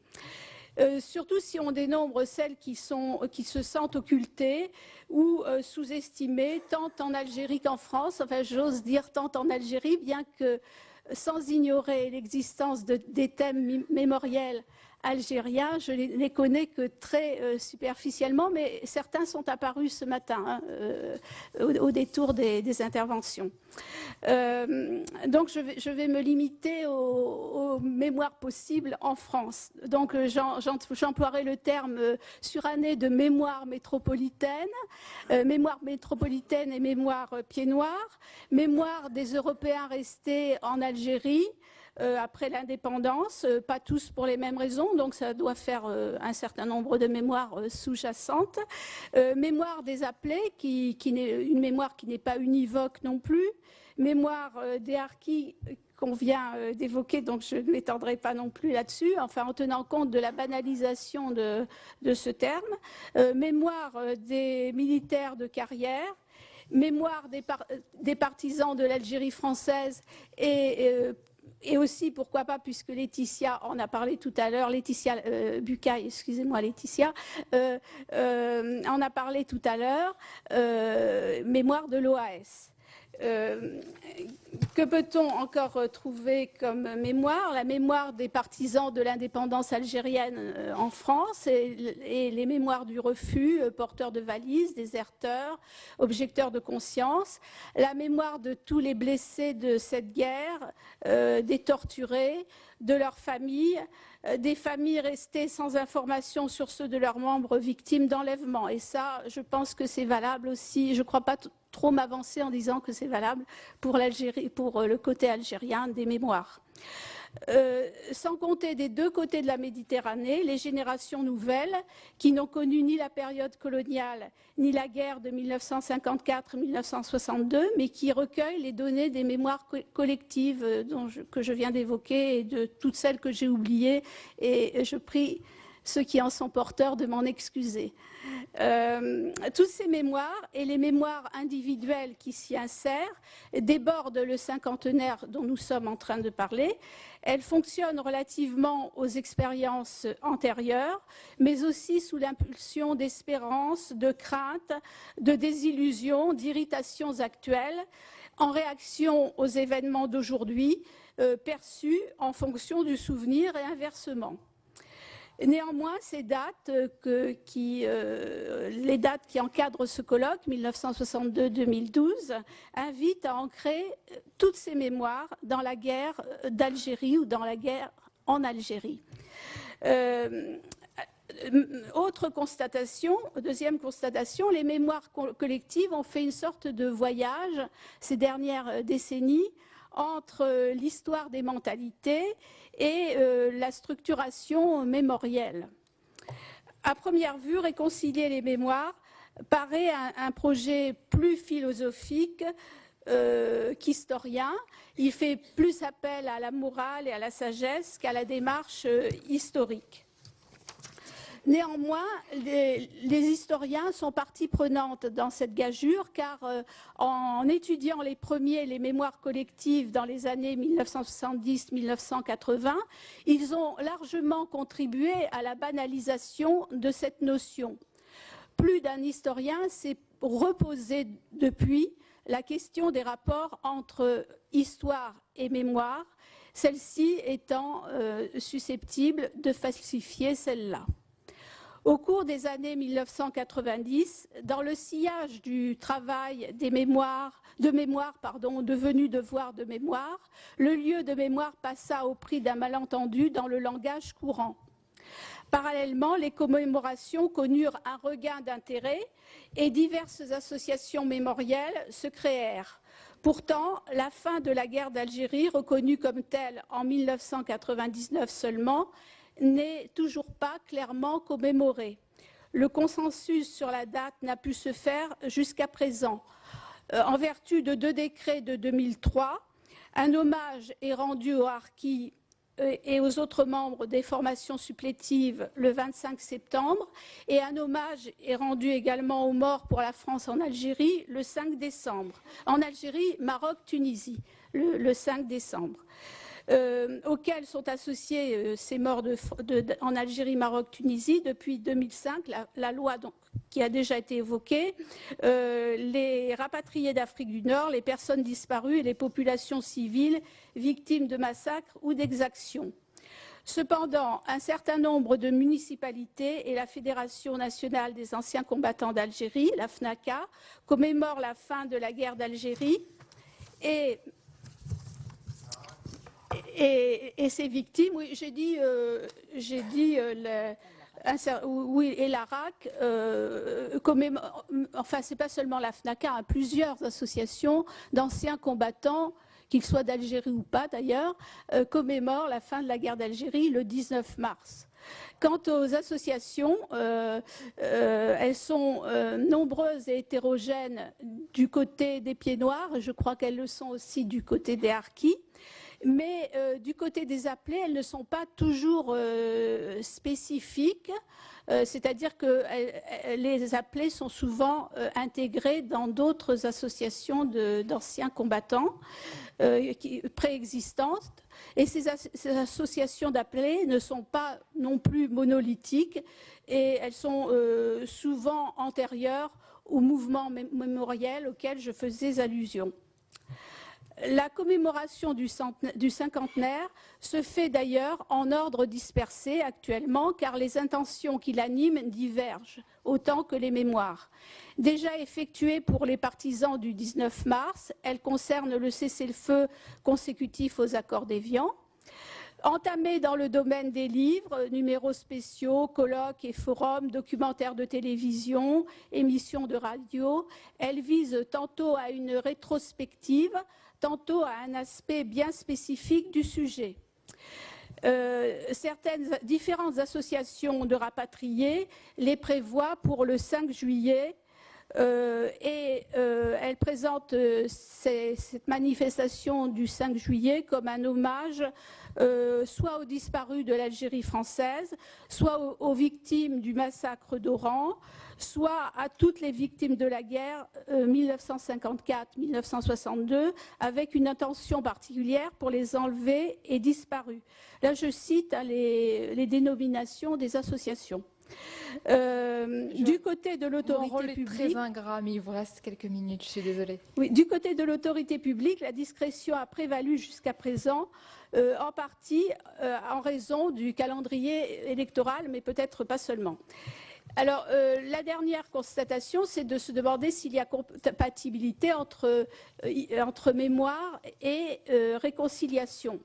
Surtout si on dénombre celles qui se sentent occultées ou sous-estimées, tant en Algérie qu'en France, enfin j'ose dire tant en Algérie, bien que sans ignorer l'existence des thèmes mémoriels algériens, je les connais que très superficiellement, mais certains sont apparus ce matin au détour des interventions. Donc je vais me limiter aux mémoires possibles en France. Donc j'emploierai le terme suranné de mémoire métropolitaine et mémoire pieds-noirs, mémoire des Européens restés en Algérie, après l'indépendance, pas tous pour les mêmes raisons, donc ça doit faire un certain nombre de mémoires sous-jacentes. Mémoire des appelés, une mémoire qui n'est pas univoque non plus. Mémoire des harkis qu'on vient d'évoquer, donc je ne m'étendrai pas non plus là-dessus, enfin en tenant compte de la banalisation de ce terme. Mémoire des militaires de carrière. Mémoire des partisans de l'Algérie française et aussi, pourquoi pas, puisque Laetitia en a parlé tout à l'heure, Laetitia Bucaille, excusez-moi Laetitia, en a parlé tout à l'heure, mémoire de l'OAS. Que peut-on encore trouver comme mémoire? La mémoire des partisans de l'indépendance algérienne en France et les mémoires du refus, porteurs de valises, déserteurs, objecteurs de conscience. La mémoire de tous les blessés de cette guerre, des torturés, de leurs familles, des familles restées sans information sur ceux de leurs membres victimes d'enlèvement. Et ça, je pense que c'est valable aussi. Je ne crois pas trop m'avancer en disant que c'est valable pour l'Algérie, pour le côté algérien des mémoires. sans compter des deux côtés de la Méditerranée, les générations nouvelles qui n'ont connu ni la période coloniale ni la guerre de 1954-1962, mais qui recueillent les données des mémoires collectives que je viens d'évoquer et de toutes celles que j'ai oubliées, et je prie ceux qui en sont porteurs de m'en excuser. Toutes ces mémoires et les mémoires individuelles qui s'y insèrent débordent le cinquantenaire dont nous sommes en train de parler. Elles fonctionnent relativement aux expériences antérieures, mais aussi sous l'impulsion d'espérances, de craintes, de désillusions, d'irritations actuelles, en réaction aux événements d'aujourd'hui, perçus en fonction du souvenir et inversement. Néanmoins, ces dates, les dates qui encadrent ce colloque, 1962-2012, invitent à ancrer toutes ces mémoires dans la guerre d'Algérie ou dans la guerre en Algérie. Autre constatation, deuxième constatation, les mémoires collectives ont fait une sorte de voyage ces dernières décennies entre l'histoire des mentalités et la structuration mémorielle. À première vue, réconcilier les mémoires paraît un projet plus philosophique qu'historien. Il fait plus appel à la morale et à la sagesse qu'à la démarche historique. Néanmoins, les historiens sont partie prenante dans cette gageure, car en étudiant les mémoires collectives dans les années 1970-1980, ils ont largement contribué à la banalisation de cette notion. Plus d'un historien s'est reposé depuis la question des rapports entre histoire et mémoire, celle-ci étant susceptible de falsifier celle-là. Au cours des années 1990, dans le sillage du travail de mémoire devenu devoir de mémoire, le lieu de mémoire passa au prix d'un malentendu dans le langage courant. Parallèlement, les commémorations connurent un regain d'intérêt et diverses associations mémorielles se créèrent. Pourtant, la fin de la guerre d'Algérie, reconnue comme telle en 1999 seulement, n'est toujours pas clairement commémorée. Le consensus sur la date n'a pu se faire jusqu'à présent. En vertu de deux décrets de 2003, un hommage est rendu aux harkis et aux autres membres des formations supplétives le 25 septembre et un hommage est rendu également aux morts pour la France en Algérie le 5 décembre. En Algérie, Maroc, Tunisie, le 5 décembre. Auxquels sont associés ces morts en Algérie, Maroc, Tunisie depuis 2005, la loi qui a déjà été évoquée, les rapatriés d'Afrique du Nord, les personnes disparues et les populations civiles victimes de massacres ou d'exactions. Cependant, un certain nombre de municipalités et la Fédération nationale des anciens combattants d'Algérie, la FNACA, commémorent la fin de la guerre d'Algérie et ces victimes, oui, j'ai dit et l'ARAC, enfin, c'est pas seulement la FNACA, hein, plusieurs associations d'anciens combattants, qu'ils soient d'Algérie ou pas d'ailleurs, commémorent la fin de la guerre d'Algérie le 19 mars. Quant aux associations, elles sont nombreuses et hétérogènes du côté des Pieds Noirs, je crois qu'elles le sont aussi du côté des harkis. Mais du côté des appelés, elles ne sont pas toujours spécifiques, c'est-à-dire que les appelés sont souvent intégrés dans d'autres associations d'anciens combattants préexistantes. Et ces associations d'appelés ne sont pas non plus monolithiques et elles sont souvent antérieures au mouvement mémoriel auquel je faisais allusion. La commémoration du cinquantenaire se fait d'ailleurs en ordre dispersé actuellement car les intentions qui l'animent divergent autant que les mémoires. Déjà effectuée pour les partisans du 19 mars, elle concerne le cessez-le-feu consécutif aux accords d'Évian. Entamée dans le domaine des livres, numéros spéciaux, colloques et forums, documentaires de télévision, émissions de radio, elle vise tantôt à une rétrospective, tantôt à un aspect bien spécifique du sujet. Différentes associations de rapatriés les prévoient pour le 5 juillet. Elle présente cette manifestation du 5 juillet comme un hommage soit aux disparus de l'Algérie française, soit aux victimes du massacre d'Oran, soit à toutes les victimes de la guerre 1954-1962, avec une attention particulière pour les enlevés et disparus. Là, je cite les dénominations des associations. Du côté de l'autorité publique, très ingrat, mais il vous reste quelques minutes, je suis désolée. Oui, du côté de l'autorité publique, la discrétion a prévalu jusqu'à présent, en partie en raison du calendrier électoral, mais peut-être pas seulement. Alors, la dernière constatation, c'est de se demander s'il y a compatibilité entre mémoire et réconciliation.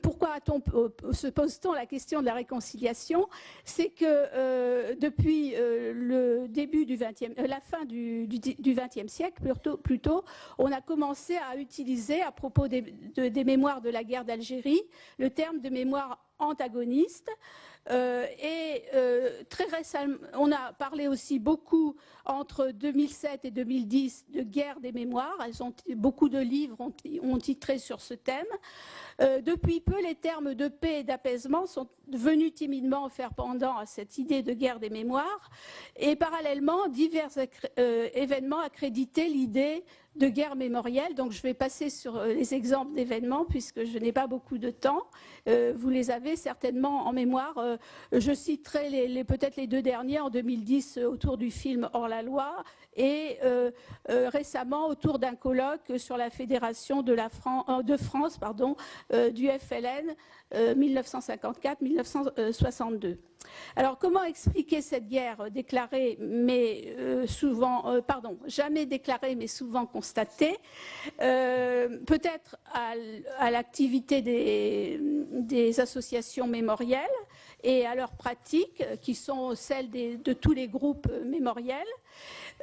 Pourquoi se pose-t-on la question de la réconciliation? C'est que depuis le début la fin du XXe siècle, plutôt, on a commencé à utiliser, à propos des mémoires de la guerre d'Algérie, le terme de mémoire antagoniste. Très récemment, on a parlé aussi beaucoup entre 2007 et 2010 de guerre des mémoires. Beaucoup de livres ont titré sur ce thème. Depuis peu, les termes de paix et d'apaisement sont venus timidement faire pendant à cette idée de guerre des mémoires. Et parallèlement, divers événements accréditaient l'idée de guerre mémorielle. Donc je vais passer sur les exemples d'événements puisque je n'ai pas beaucoup de temps. Vous les avez certainement en mémoire. Je citerai peut-être les deux derniers en 2010 autour du film Hors la loi et récemment autour d'un colloque sur la Fédération de France du FLN 1954-1962. Alors, comment expliquer cette guerre déclarée, mais jamais déclarée, mais souvent constatée? Peut-être à l'activité des associations mémorielles et à leurs pratiques, qui sont celles de tous les groupes mémoriels.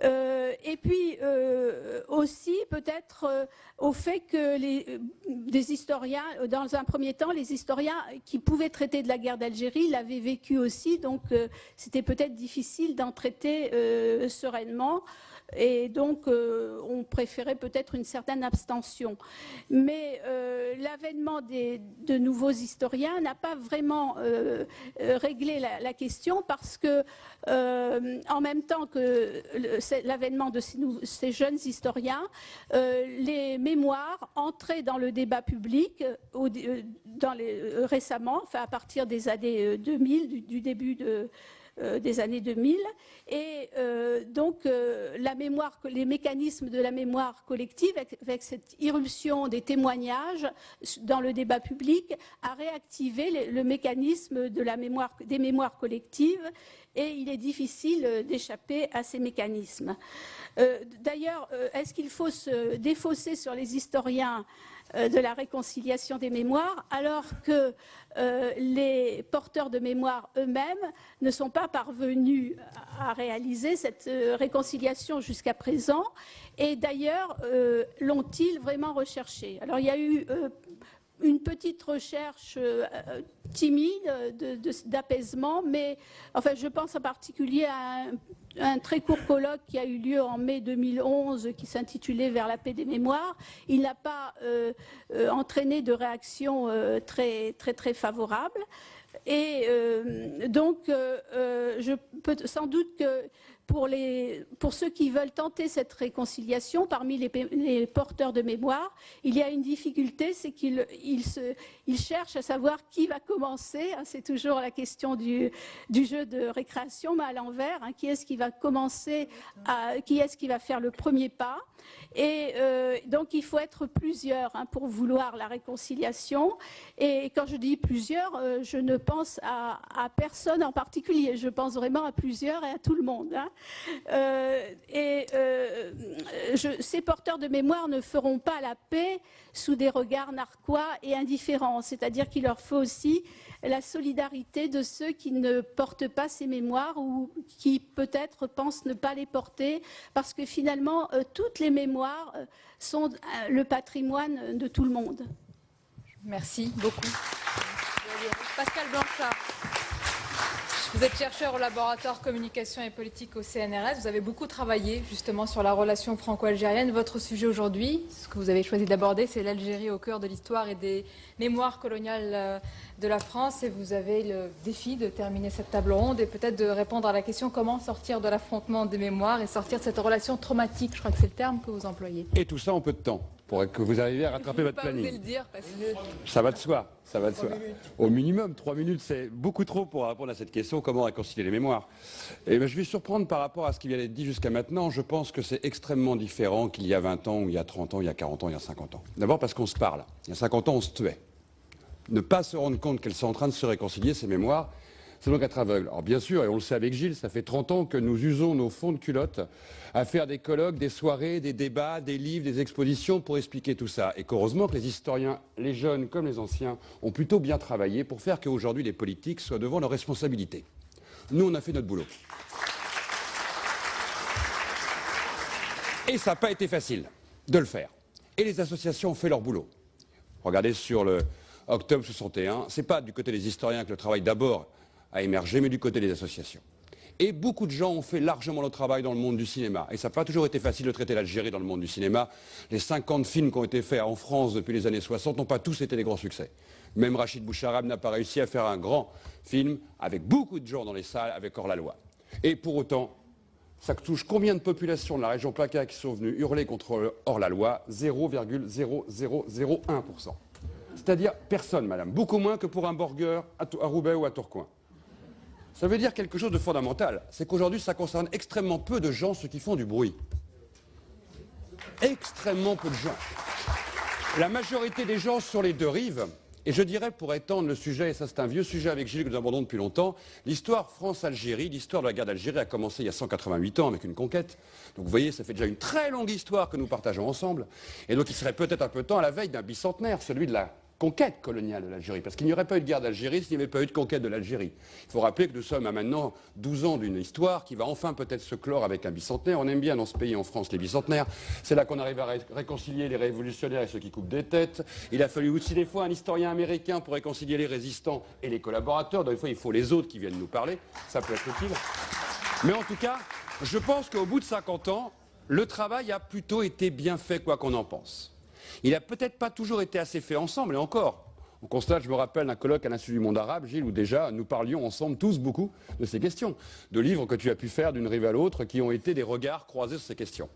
Et puis aussi peut-être au fait que des historiens, dans un premier temps, les historiens qui pouvaient traiter de la guerre d'Algérie l'avaient vécu aussi, donc c'était peut-être difficile d'en traiter sereinement. Et donc, on préférait peut-être une certaine abstention. Mais l'avènement de nouveaux historiens n'a pas vraiment réglé la question parce que, en même temps que l'avènement de ces jeunes historiens, les mémoires entraient dans le débat public récemment, enfin à partir des années 2000, du début des années 2000, et donc les mécanismes de la mémoire collective, avec cette irruption des témoignages dans le débat public, a réactivé le mécanisme des mémoires collectives, et il est difficile d'échapper à ces mécanismes. D'ailleurs, est-ce qu'il faut se défausser sur les historiens de la réconciliation des mémoires, alors que les porteurs de mémoire eux-mêmes ne sont pas parvenus à réaliser cette réconciliation jusqu'à présent, et d'ailleurs l'ont-ils vraiment recherché? Alors il y a eu une petite recherche timide d'apaisement, mais enfin, je pense en particulier à un très court colloque qui a eu lieu en mai 2011 qui s'intitulait « Vers la paix des mémoires ». Il n'a pas entraîné de réaction très favorable. Et donc, je peux sans doute que pour ceux qui veulent tenter cette réconciliation, parmi les porteurs de mémoire, il y a une difficulté, c'est qu'ils cherchent à savoir qui va commencer. C'est toujours la question du jeu de récréation, mais à l'envers. Qui est-ce qui va commencer, qui est-ce qui va faire le premier pas? Et Donc il faut être plusieurs pour vouloir la réconciliation. Et quand je dis plusieurs, je ne pense à personne en particulier. Je pense vraiment à plusieurs et à tout le monde. Ces porteurs de mémoire ne feront pas la paix sous des regards narquois et indifférents. C'est-à-dire qu'il leur faut aussi la solidarité de ceux qui ne portent pas ces mémoires ou qui peut-être pensent ne pas les porter, parce que finalement, toutes les mémoires sont le patrimoine de tout le monde. Merci beaucoup. Pascal Blanchard, vous êtes chercheur au laboratoire communication et politique au CNRS. Vous avez beaucoup travaillé justement sur la relation franco-algérienne. Votre sujet aujourd'hui, ce que vous avez choisi d'aborder, c'est l'Algérie au cœur de l'histoire et des mémoires coloniales de la France. Et vous avez le défi de terminer cette table ronde et peut-être de répondre à la question comment sortir de l'affrontement des mémoires et sortir de cette relation traumatique. Je crois que c'est le terme que vous employez. Et tout ça en peu de temps, pour que vous arriviez à rattraper votre planning. Le dire parce que... Ça va de soi, ça va de soi. Au minimum, 3 minutes, c'est beaucoup trop pour répondre à cette question, comment réconcilier les mémoires. Et je vais surprendre par rapport à ce qui vient d'être dit jusqu'à maintenant. Je pense que c'est extrêmement différent qu'il y a 20 ans, ou il y a 30 ans, il y a 40 ans, il y a 50 ans. D'abord parce qu'on se parle. Il y a 50 ans, on se tuait. Ne pas se rendre compte qu'elles sont en train de se réconcilier, ces mémoires, c'est donc être aveugle. Alors bien sûr, et on le sait avec Gilles, ça fait 30 ans que nous usons nos fonds de culotte à faire des colloques, des soirées, des débats, des livres, des expositions pour expliquer tout ça. Et qu'heureusement que les historiens, les jeunes comme les anciens, ont plutôt bien travaillé pour faire qu'aujourd'hui les politiques soient devant leurs responsabilités. Nous, on a fait notre boulot. Et ça n'a pas été facile de le faire. Et les associations ont fait leur boulot. Regardez sur le Octobre 61, c'est pas du côté des historiens que le travail d'abord a émergé, mais du côté des associations. Et beaucoup de gens ont fait largement le travail dans le monde du cinéma. Et ça n'a pas toujours été facile de traiter l'Algérie dans le monde du cinéma. Les 50 films qui ont été faits en France depuis les années 60 n'ont pas tous été des grands succès. Même Rachid Boucharab n'a pas réussi à faire un grand film avec beaucoup de gens dans les salles, avec Hors-la-Loi. Et pour autant, ça touche combien de populations de la région PACA qui sont venues hurler contre Hors-la-Loi? 0,0001%. C'est-à-dire personne, madame. Beaucoup moins que pour un burger à Roubaix ou à Tourcoing. Ça veut dire quelque chose de fondamental. C'est qu'aujourd'hui, ça concerne extrêmement peu de gens, ceux qui font du bruit. Extrêmement peu de gens. La majorité des gens sur les deux rives, et je dirais pour étendre le sujet, et ça c'est un vieux sujet avec Gilles que nous abordons depuis longtemps, l'histoire France-Algérie, l'histoire de la guerre d'Algérie a commencé il y a 188 ans avec une conquête. Donc vous voyez, ça fait déjà une très longue histoire que nous partageons ensemble. Et donc il serait peut-être un peu temps à la veille d'un bicentenaire, celui de la conquête coloniale de l'Algérie, parce qu'il n'y aurait pas eu de guerre d'Algérie s'il n'y avait pas eu de conquête de l'Algérie. Il faut rappeler que nous sommes à maintenant 12 ans d'une histoire qui va enfin peut-être se clore avec un bicentenaire. On aime bien dans ce pays, en France, les bicentenaires. C'est là qu'on arrive à réconcilier les révolutionnaires et ceux qui coupent des têtes. Il a fallu aussi des fois un historien américain pour réconcilier les résistants et les collaborateurs. Des fois, il faut les autres qui viennent nous parler. Ça peut être utile. Mais en tout cas, je pense qu'au bout de 50 ans, le travail a plutôt été bien fait, quoi qu'on en pense. Il n'a peut-être pas toujours été assez fait ensemble, et encore. On constate, je me rappelle, un colloque à l'Institut du monde arabe, Gilles, où déjà nous parlions ensemble tous beaucoup de ces questions, de livres que tu as pu faire d'une rive à l'autre, qui ont été des regards croisés sur ces questions.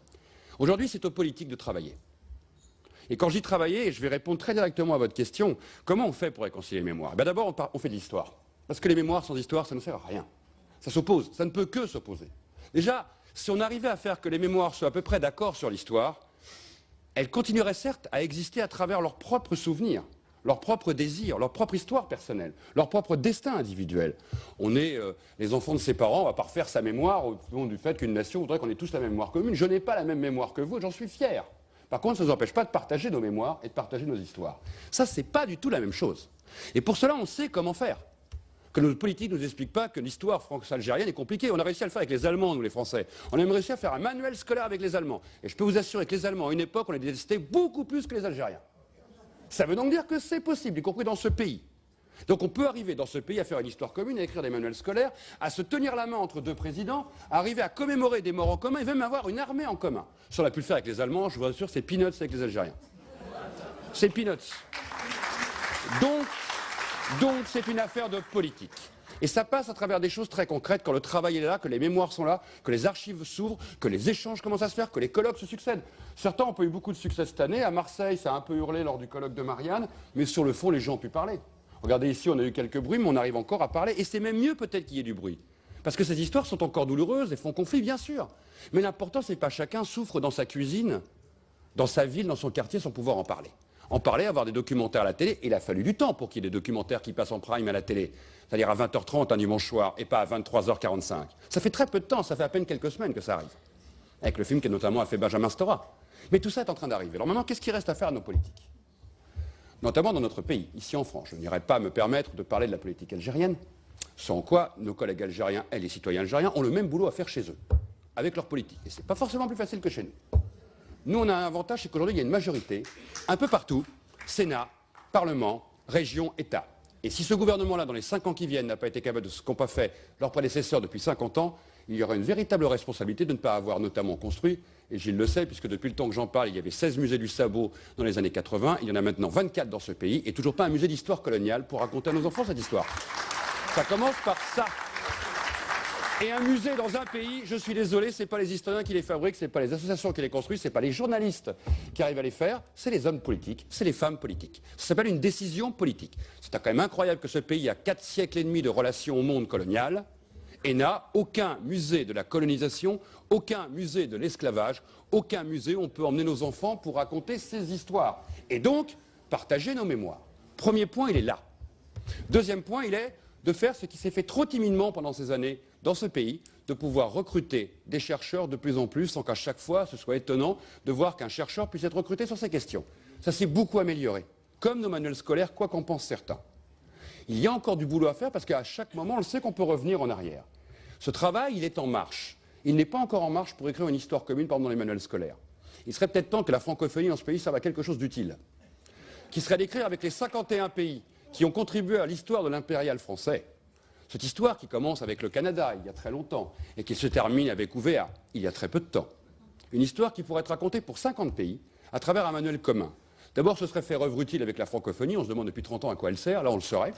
Aujourd'hui, c'est aux politiques de travailler. Et quand je dis travailler, et je vais répondre très directement à votre question, comment on fait pour réconcilier les mémoires? D'abord, on fait de l'histoire. Parce que les mémoires sans histoire, ça ne sert à rien. Ça s'oppose, ça ne peut que s'opposer. Déjà, si on arrivait à faire que les mémoires soient à peu près d'accord sur l'histoire, elles continueraient certes à exister à travers leurs propres souvenirs, leurs propres désirs, leur propre histoire personnelle, leur propre destin individuel. On est les enfants de ses parents, on ne va pas refaire sa mémoire au nom du fait qu'une nation voudrait qu'on ait tous la même mémoire commune. Je n'ai pas la même mémoire que vous, j'en suis fier. Par contre, ça ne nous empêche pas de partager nos mémoires et de partager nos histoires. Ça, ce n'est pas du tout la même chose. Et pour cela, on sait comment faire. Que nos politiques ne nous expliquent pas que l'histoire franco-algérienne est compliquée. On a réussi à le faire avec les Allemands, nous les Français. On a même réussi à faire un manuel scolaire avec les Allemands. Et je peux vous assurer que les Allemands, à une époque, on les détestait beaucoup plus que les Algériens. Ça veut donc dire que c'est possible, y compris dans ce pays. Donc on peut arriver dans ce pays à faire une histoire commune, à écrire des manuels scolaires, à se tenir la main entre deux présidents, à arriver à commémorer des morts en commun et même avoir une armée en commun. Ça, on a pu le faire avec les Allemands, je vous assure, c'est peanuts avec les Algériens. C'est peanuts. Donc c'est une affaire de politique. Et ça passe à travers des choses très concrètes, quand le travail est là, que les mémoires sont là, que les archives s'ouvrent, que les échanges commencent à se faire, que les colloques se succèdent. Certains ont pas eu beaucoup de succès cette année. À Marseille, ça a un peu hurlé lors du colloque de Marianne, mais sur le fond, les gens ont pu parler. Regardez ici, on a eu quelques bruits, mais on arrive encore à parler. Et c'est même mieux peut-être qu'il y ait du bruit. Parce que ces histoires sont encore douloureuses et font conflit, bien sûr. Mais l'important, c'est pas chacun souffre dans sa cuisine dans sa ville, dans son quartier, sans pouvoir en parler. En parler, avoir des documentaires à la télé, il a fallu du temps pour qu'il y ait des documentaires qui passent en prime à la télé, c'est-à-dire à 20h30 un dimanche soir et pas à 23h45. Ça fait très peu de temps, ça fait à peine quelques semaines que ça arrive, avec le film qui notamment a fait Benjamin Stora. Mais tout ça est en train d'arriver. Alors maintenant, qu'est-ce qui reste à faire à nos politiques? Notamment dans notre pays, ici en France. Je n'irai pas me permettre de parler de la politique algérienne, sans quoi nos collègues algériens et les citoyens algériens ont le même boulot à faire chez eux, avec leur politique. Et ce n'est pas forcément plus facile que chez nous. Nous, on a un avantage, c'est qu'aujourd'hui, il y a une majorité, un peu partout, Sénat, Parlement, région, État. Et si ce gouvernement-là, dans les 5 ans qui viennent, n'a pas été capable de ce qu'ont pas fait leurs prédécesseurs depuis 50 ans, il y aura une véritable responsabilité de ne pas avoir notamment construit, et Gilles le sait, puisque depuis le temps que j'en parle, il y avait 16 musées du sabot dans les années 80, il y en a maintenant 24 dans ce pays, et toujours pas un musée d'histoire coloniale pour raconter à nos enfants cette histoire. Ça commence par ça. Et un musée dans un pays, je suis désolé, ce n'est pas les historiens qui les fabriquent, ce n'est pas les associations qui les construisent, ce n'est pas les journalistes qui arrivent à les faire, c'est les hommes politiques, c'est les femmes politiques. Ça s'appelle une décision politique. C'est quand même incroyable que ce pays a 4 siècles et demi de relations au monde colonial et n'a aucun musée de la colonisation, aucun musée de l'esclavage, aucun musée où on peut emmener nos enfants pour raconter ces histoires. Et donc, partager nos mémoires. Premier point, il est là. Deuxième point, il est de faire ce qui s'est fait trop timidement pendant ces années dans ce pays, de pouvoir recruter des chercheurs de plus en plus, sans qu'à chaque fois ce soit étonnant de voir qu'un chercheur puisse être recruté sur ces questions. Ça s'est beaucoup amélioré, comme nos manuels scolaires, quoi qu'en pensent certains. Il y a encore du boulot à faire parce qu'à chaque moment, on le sait qu'on peut revenir en arrière. Ce travail, il est en marche. Il n'est pas encore en marche pour écrire une histoire commune, par exemple, dans les manuels scolaires. Il serait peut-être temps que la francophonie dans ce pays serve à quelque chose d'utile, qui serait d'écrire avec les 51 pays qui ont contribué à l'histoire de l'impérial français. Cette histoire qui commence avec le Canada, il y a très longtemps, et qui se termine avec Ouvéa, il y a très peu de temps. Une histoire qui pourrait être racontée pour 50 pays, à travers un manuel commun. D'abord, ce serait faire œuvre utile avec la francophonie, on se demande depuis 30 ans à quoi elle sert, là on le saurait.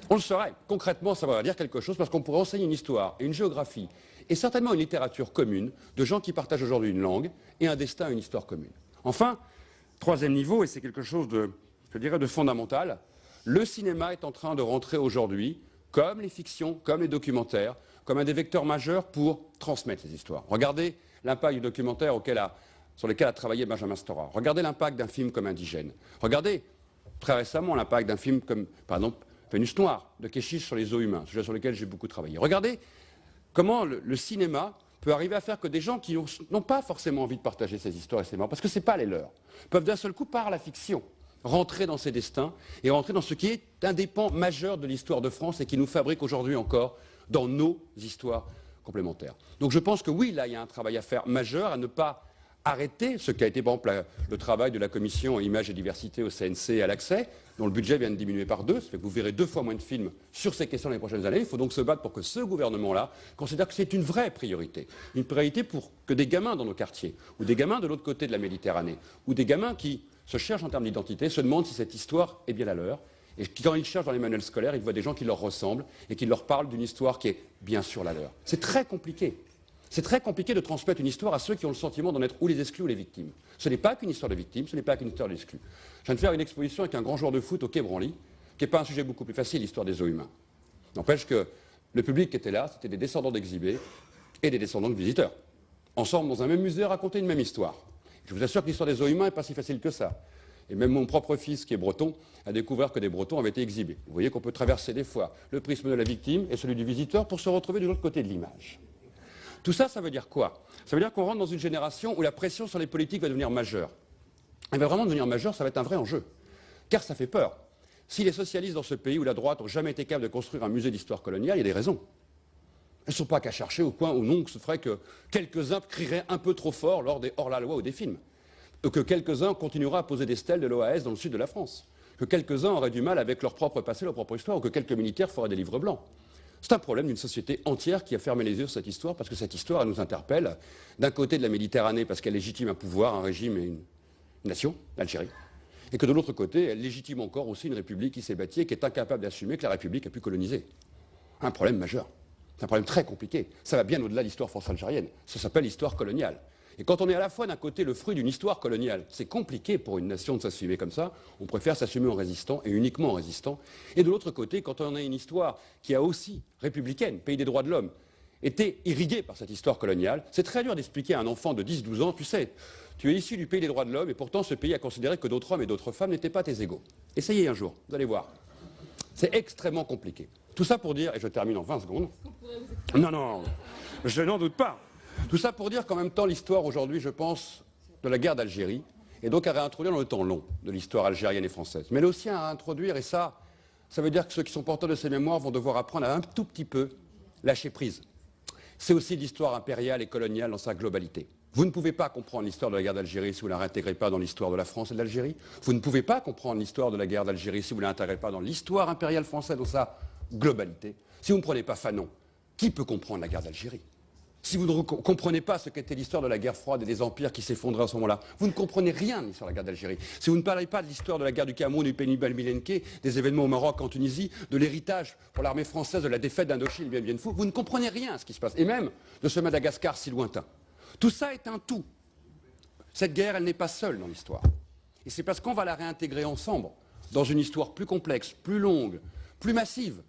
On le saurait. Concrètement, ça va dire quelque chose, parce qu'on pourrait enseigner une histoire et une géographie, et certainement une littérature commune, de gens qui partagent aujourd'hui une langue, et un destin et une histoire commune. Enfin, troisième niveau, et c'est quelque chose de, je dirais, de fondamental, le cinéma est en train de rentrer aujourd'hui, comme les fictions, comme les documentaires, comme un des vecteurs majeurs pour transmettre ces histoires. Regardez l'impact du documentaire sur lequel a travaillé Benjamin Stora. Regardez l'impact d'un film comme Indigène. Regardez, très récemment, l'impact d'un film comme, par exemple, Vénus Noire, de Keshish sur les os humains, sujet sur lequel j'ai beaucoup travaillé. Regardez comment le cinéma peut arriver à faire que des gens qui n'ont pas forcément envie de partager ces histoires et ces morts, parce que ce n'est pas les leurs, peuvent d'un seul coup, par la fiction, rentrer dans ces destins et rentrer dans ce qui est un des pans majeurs de l'histoire de France et qui nous fabrique aujourd'hui encore dans nos histoires complémentaires. Donc je pense que oui, là, il y a un travail à faire majeur, à ne pas arrêter ce qui a été, par exemple, le travail de la commission Images et Diversité au CNC à l'accès, dont le budget vient de diminuer par 2, ça fait que vous verrez 2 fois moins de films sur ces questions dans les prochaines années. Il faut donc se battre pour que ce gouvernement-là considère que c'est une vraie priorité. Une priorité pour que des gamins dans nos quartiers, ou des gamins de l'autre côté de la Méditerranée, ou des gamins qui se cherchent en termes d'identité, se demandent si cette histoire est bien la leur, et quand ils cherchent dans les manuels scolaires, ils voient des gens qui leur ressemblent et qui leur parlent d'une histoire qui est bien sûr la leur. C'est très compliqué. C'est très compliqué de transmettre une histoire à ceux qui ont le sentiment d'en être ou les exclus ou les victimes. Ce n'est pas qu'une histoire de victimes, ce n'est pas qu'une histoire d'exclus. Je viens de faire une exposition avec un grand joueur de foot au Quai Branly, qui n'est pas un sujet beaucoup plus facile, l'histoire des os humains. N'empêche que le public qui était là, c'était des descendants d'exhibés et des descendants de visiteurs. Ensemble, dans un même musée, raconter une même histoire. Je vous assure que l'histoire des os humains n'est pas si facile que ça. Et même mon propre fils, qui est breton, a découvert que des bretons avaient été exhibés. Vous voyez qu'on peut traverser des fois le prisme de la victime et celui du visiteur pour se retrouver de l'autre côté de l'image. Tout ça, ça veut dire quoi? Ça veut dire qu'on rentre dans une génération où la pression sur les politiques va devenir majeure. Elle va vraiment devenir majeure, ça va être un vrai enjeu. Car ça fait peur. Si les socialistes dans ce pays ou la droite n'ont jamais été capables de construire un musée d'histoire coloniale, il y a des raisons. Elles ne sont pas qu'à chercher au coin où non, ce ferait que quelques-uns crieraient un peu trop fort lors des hors-la-loi ou des films. Que quelques-uns continueraient à poser des stèles de l'OAS dans le sud de la France. Que quelques-uns auraient du mal avec leur propre passé, leur propre histoire, ou que quelques militaires feraient des livres blancs. C'est un problème d'une société entière qui a fermé les yeux sur cette histoire, parce que cette histoire, elle nous interpelle, d'un côté de la Méditerranée, parce qu'elle légitime un pouvoir, un régime et une nation, l'Algérie, et que de l'autre côté, elle légitime encore aussi une république qui s'est bâtie et qui est incapable d'assumer que la République a pu coloniser. Un problème majeur. C'est un problème très compliqué. Ça va bien au-delà de l'histoire franco-algérienne. Ça s'appelle l'histoire coloniale. Et quand on est à la fois d'un côté le fruit d'une histoire coloniale, c'est compliqué pour une nation de s'assumer comme ça, on préfère s'assumer en résistant et uniquement en résistant. Et de l'autre côté, quand on a une histoire qui a aussi, républicaine, pays des droits de l'homme, été irriguée par cette histoire coloniale, c'est très dur d'expliquer à un enfant de 10-12 ans, tu sais, Tu es issu du pays des droits de l'homme et pourtant ce pays a considéré que d'autres hommes et d'autres femmes n'étaient pas tes égaux. Essayez un jour, vous allez voir. C'est extrêmement compliqué. Tout ça pour dire, et je termine en 20 secondes. Non, je n'en doute pas. Tout ça pour dire qu'en même temps, l'histoire aujourd'hui, je pense, de la guerre d'Algérie, est donc à réintroduire dans le temps long de l'histoire algérienne et française. Mais elle est aussi à réintroduire, et ça veut dire que ceux qui sont porteurs de ces mémoires vont devoir apprendre à un tout petit peu lâcher prise. C'est aussi l'histoire impériale et coloniale dans sa globalité. Vous ne pouvez pas comprendre l'histoire de la guerre d'Algérie si vous ne la réintégrez pas dans l'histoire de la France et de l'Algérie. Vous ne pouvez pas comprendre l'histoire de la guerre d'Algérie si vous ne l'intégrez pas dans l'histoire impériale française dans sa globalité. Si vous ne prenez pas Fanon, qui peut comprendre la guerre d'Algérie? Si vous ne comprenez pas ce qu'était l'histoire de la guerre froide et des empires qui s'effondraient à ce moment-là, vous ne comprenez rien de l'histoire de la guerre d'Algérie. Si vous ne parlez pas de l'histoire de la guerre du Cameroun, du Péninsule-Milenké, des événements au Maroc, en Tunisie, de l'héritage pour l'armée française de la défaite d'Indochine, bien fou, vous ne comprenez rien à ce qui se passe. Et même de ce Madagascar si lointain. Tout ça est un tout. Cette guerre, elle n'est pas seule dans l'histoire. Et c'est parce qu'on va la réintégrer ensemble, dans une histoire plus complexe, plus longue, plus massive,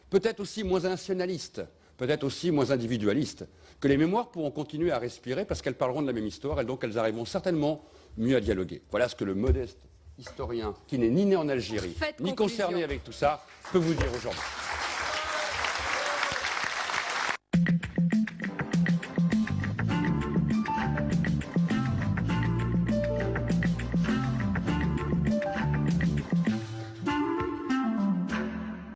peut-être aussi moins nationaliste, peut-être aussi moins individualiste, que les mémoires pourront continuer à respirer parce qu'elles parleront de la même histoire et donc elles arriveront certainement mieux à dialoguer. Voilà ce que le modeste historien, qui n'est ni né en Algérie, ni concerné avec tout ça, peut vous dire aujourd'hui.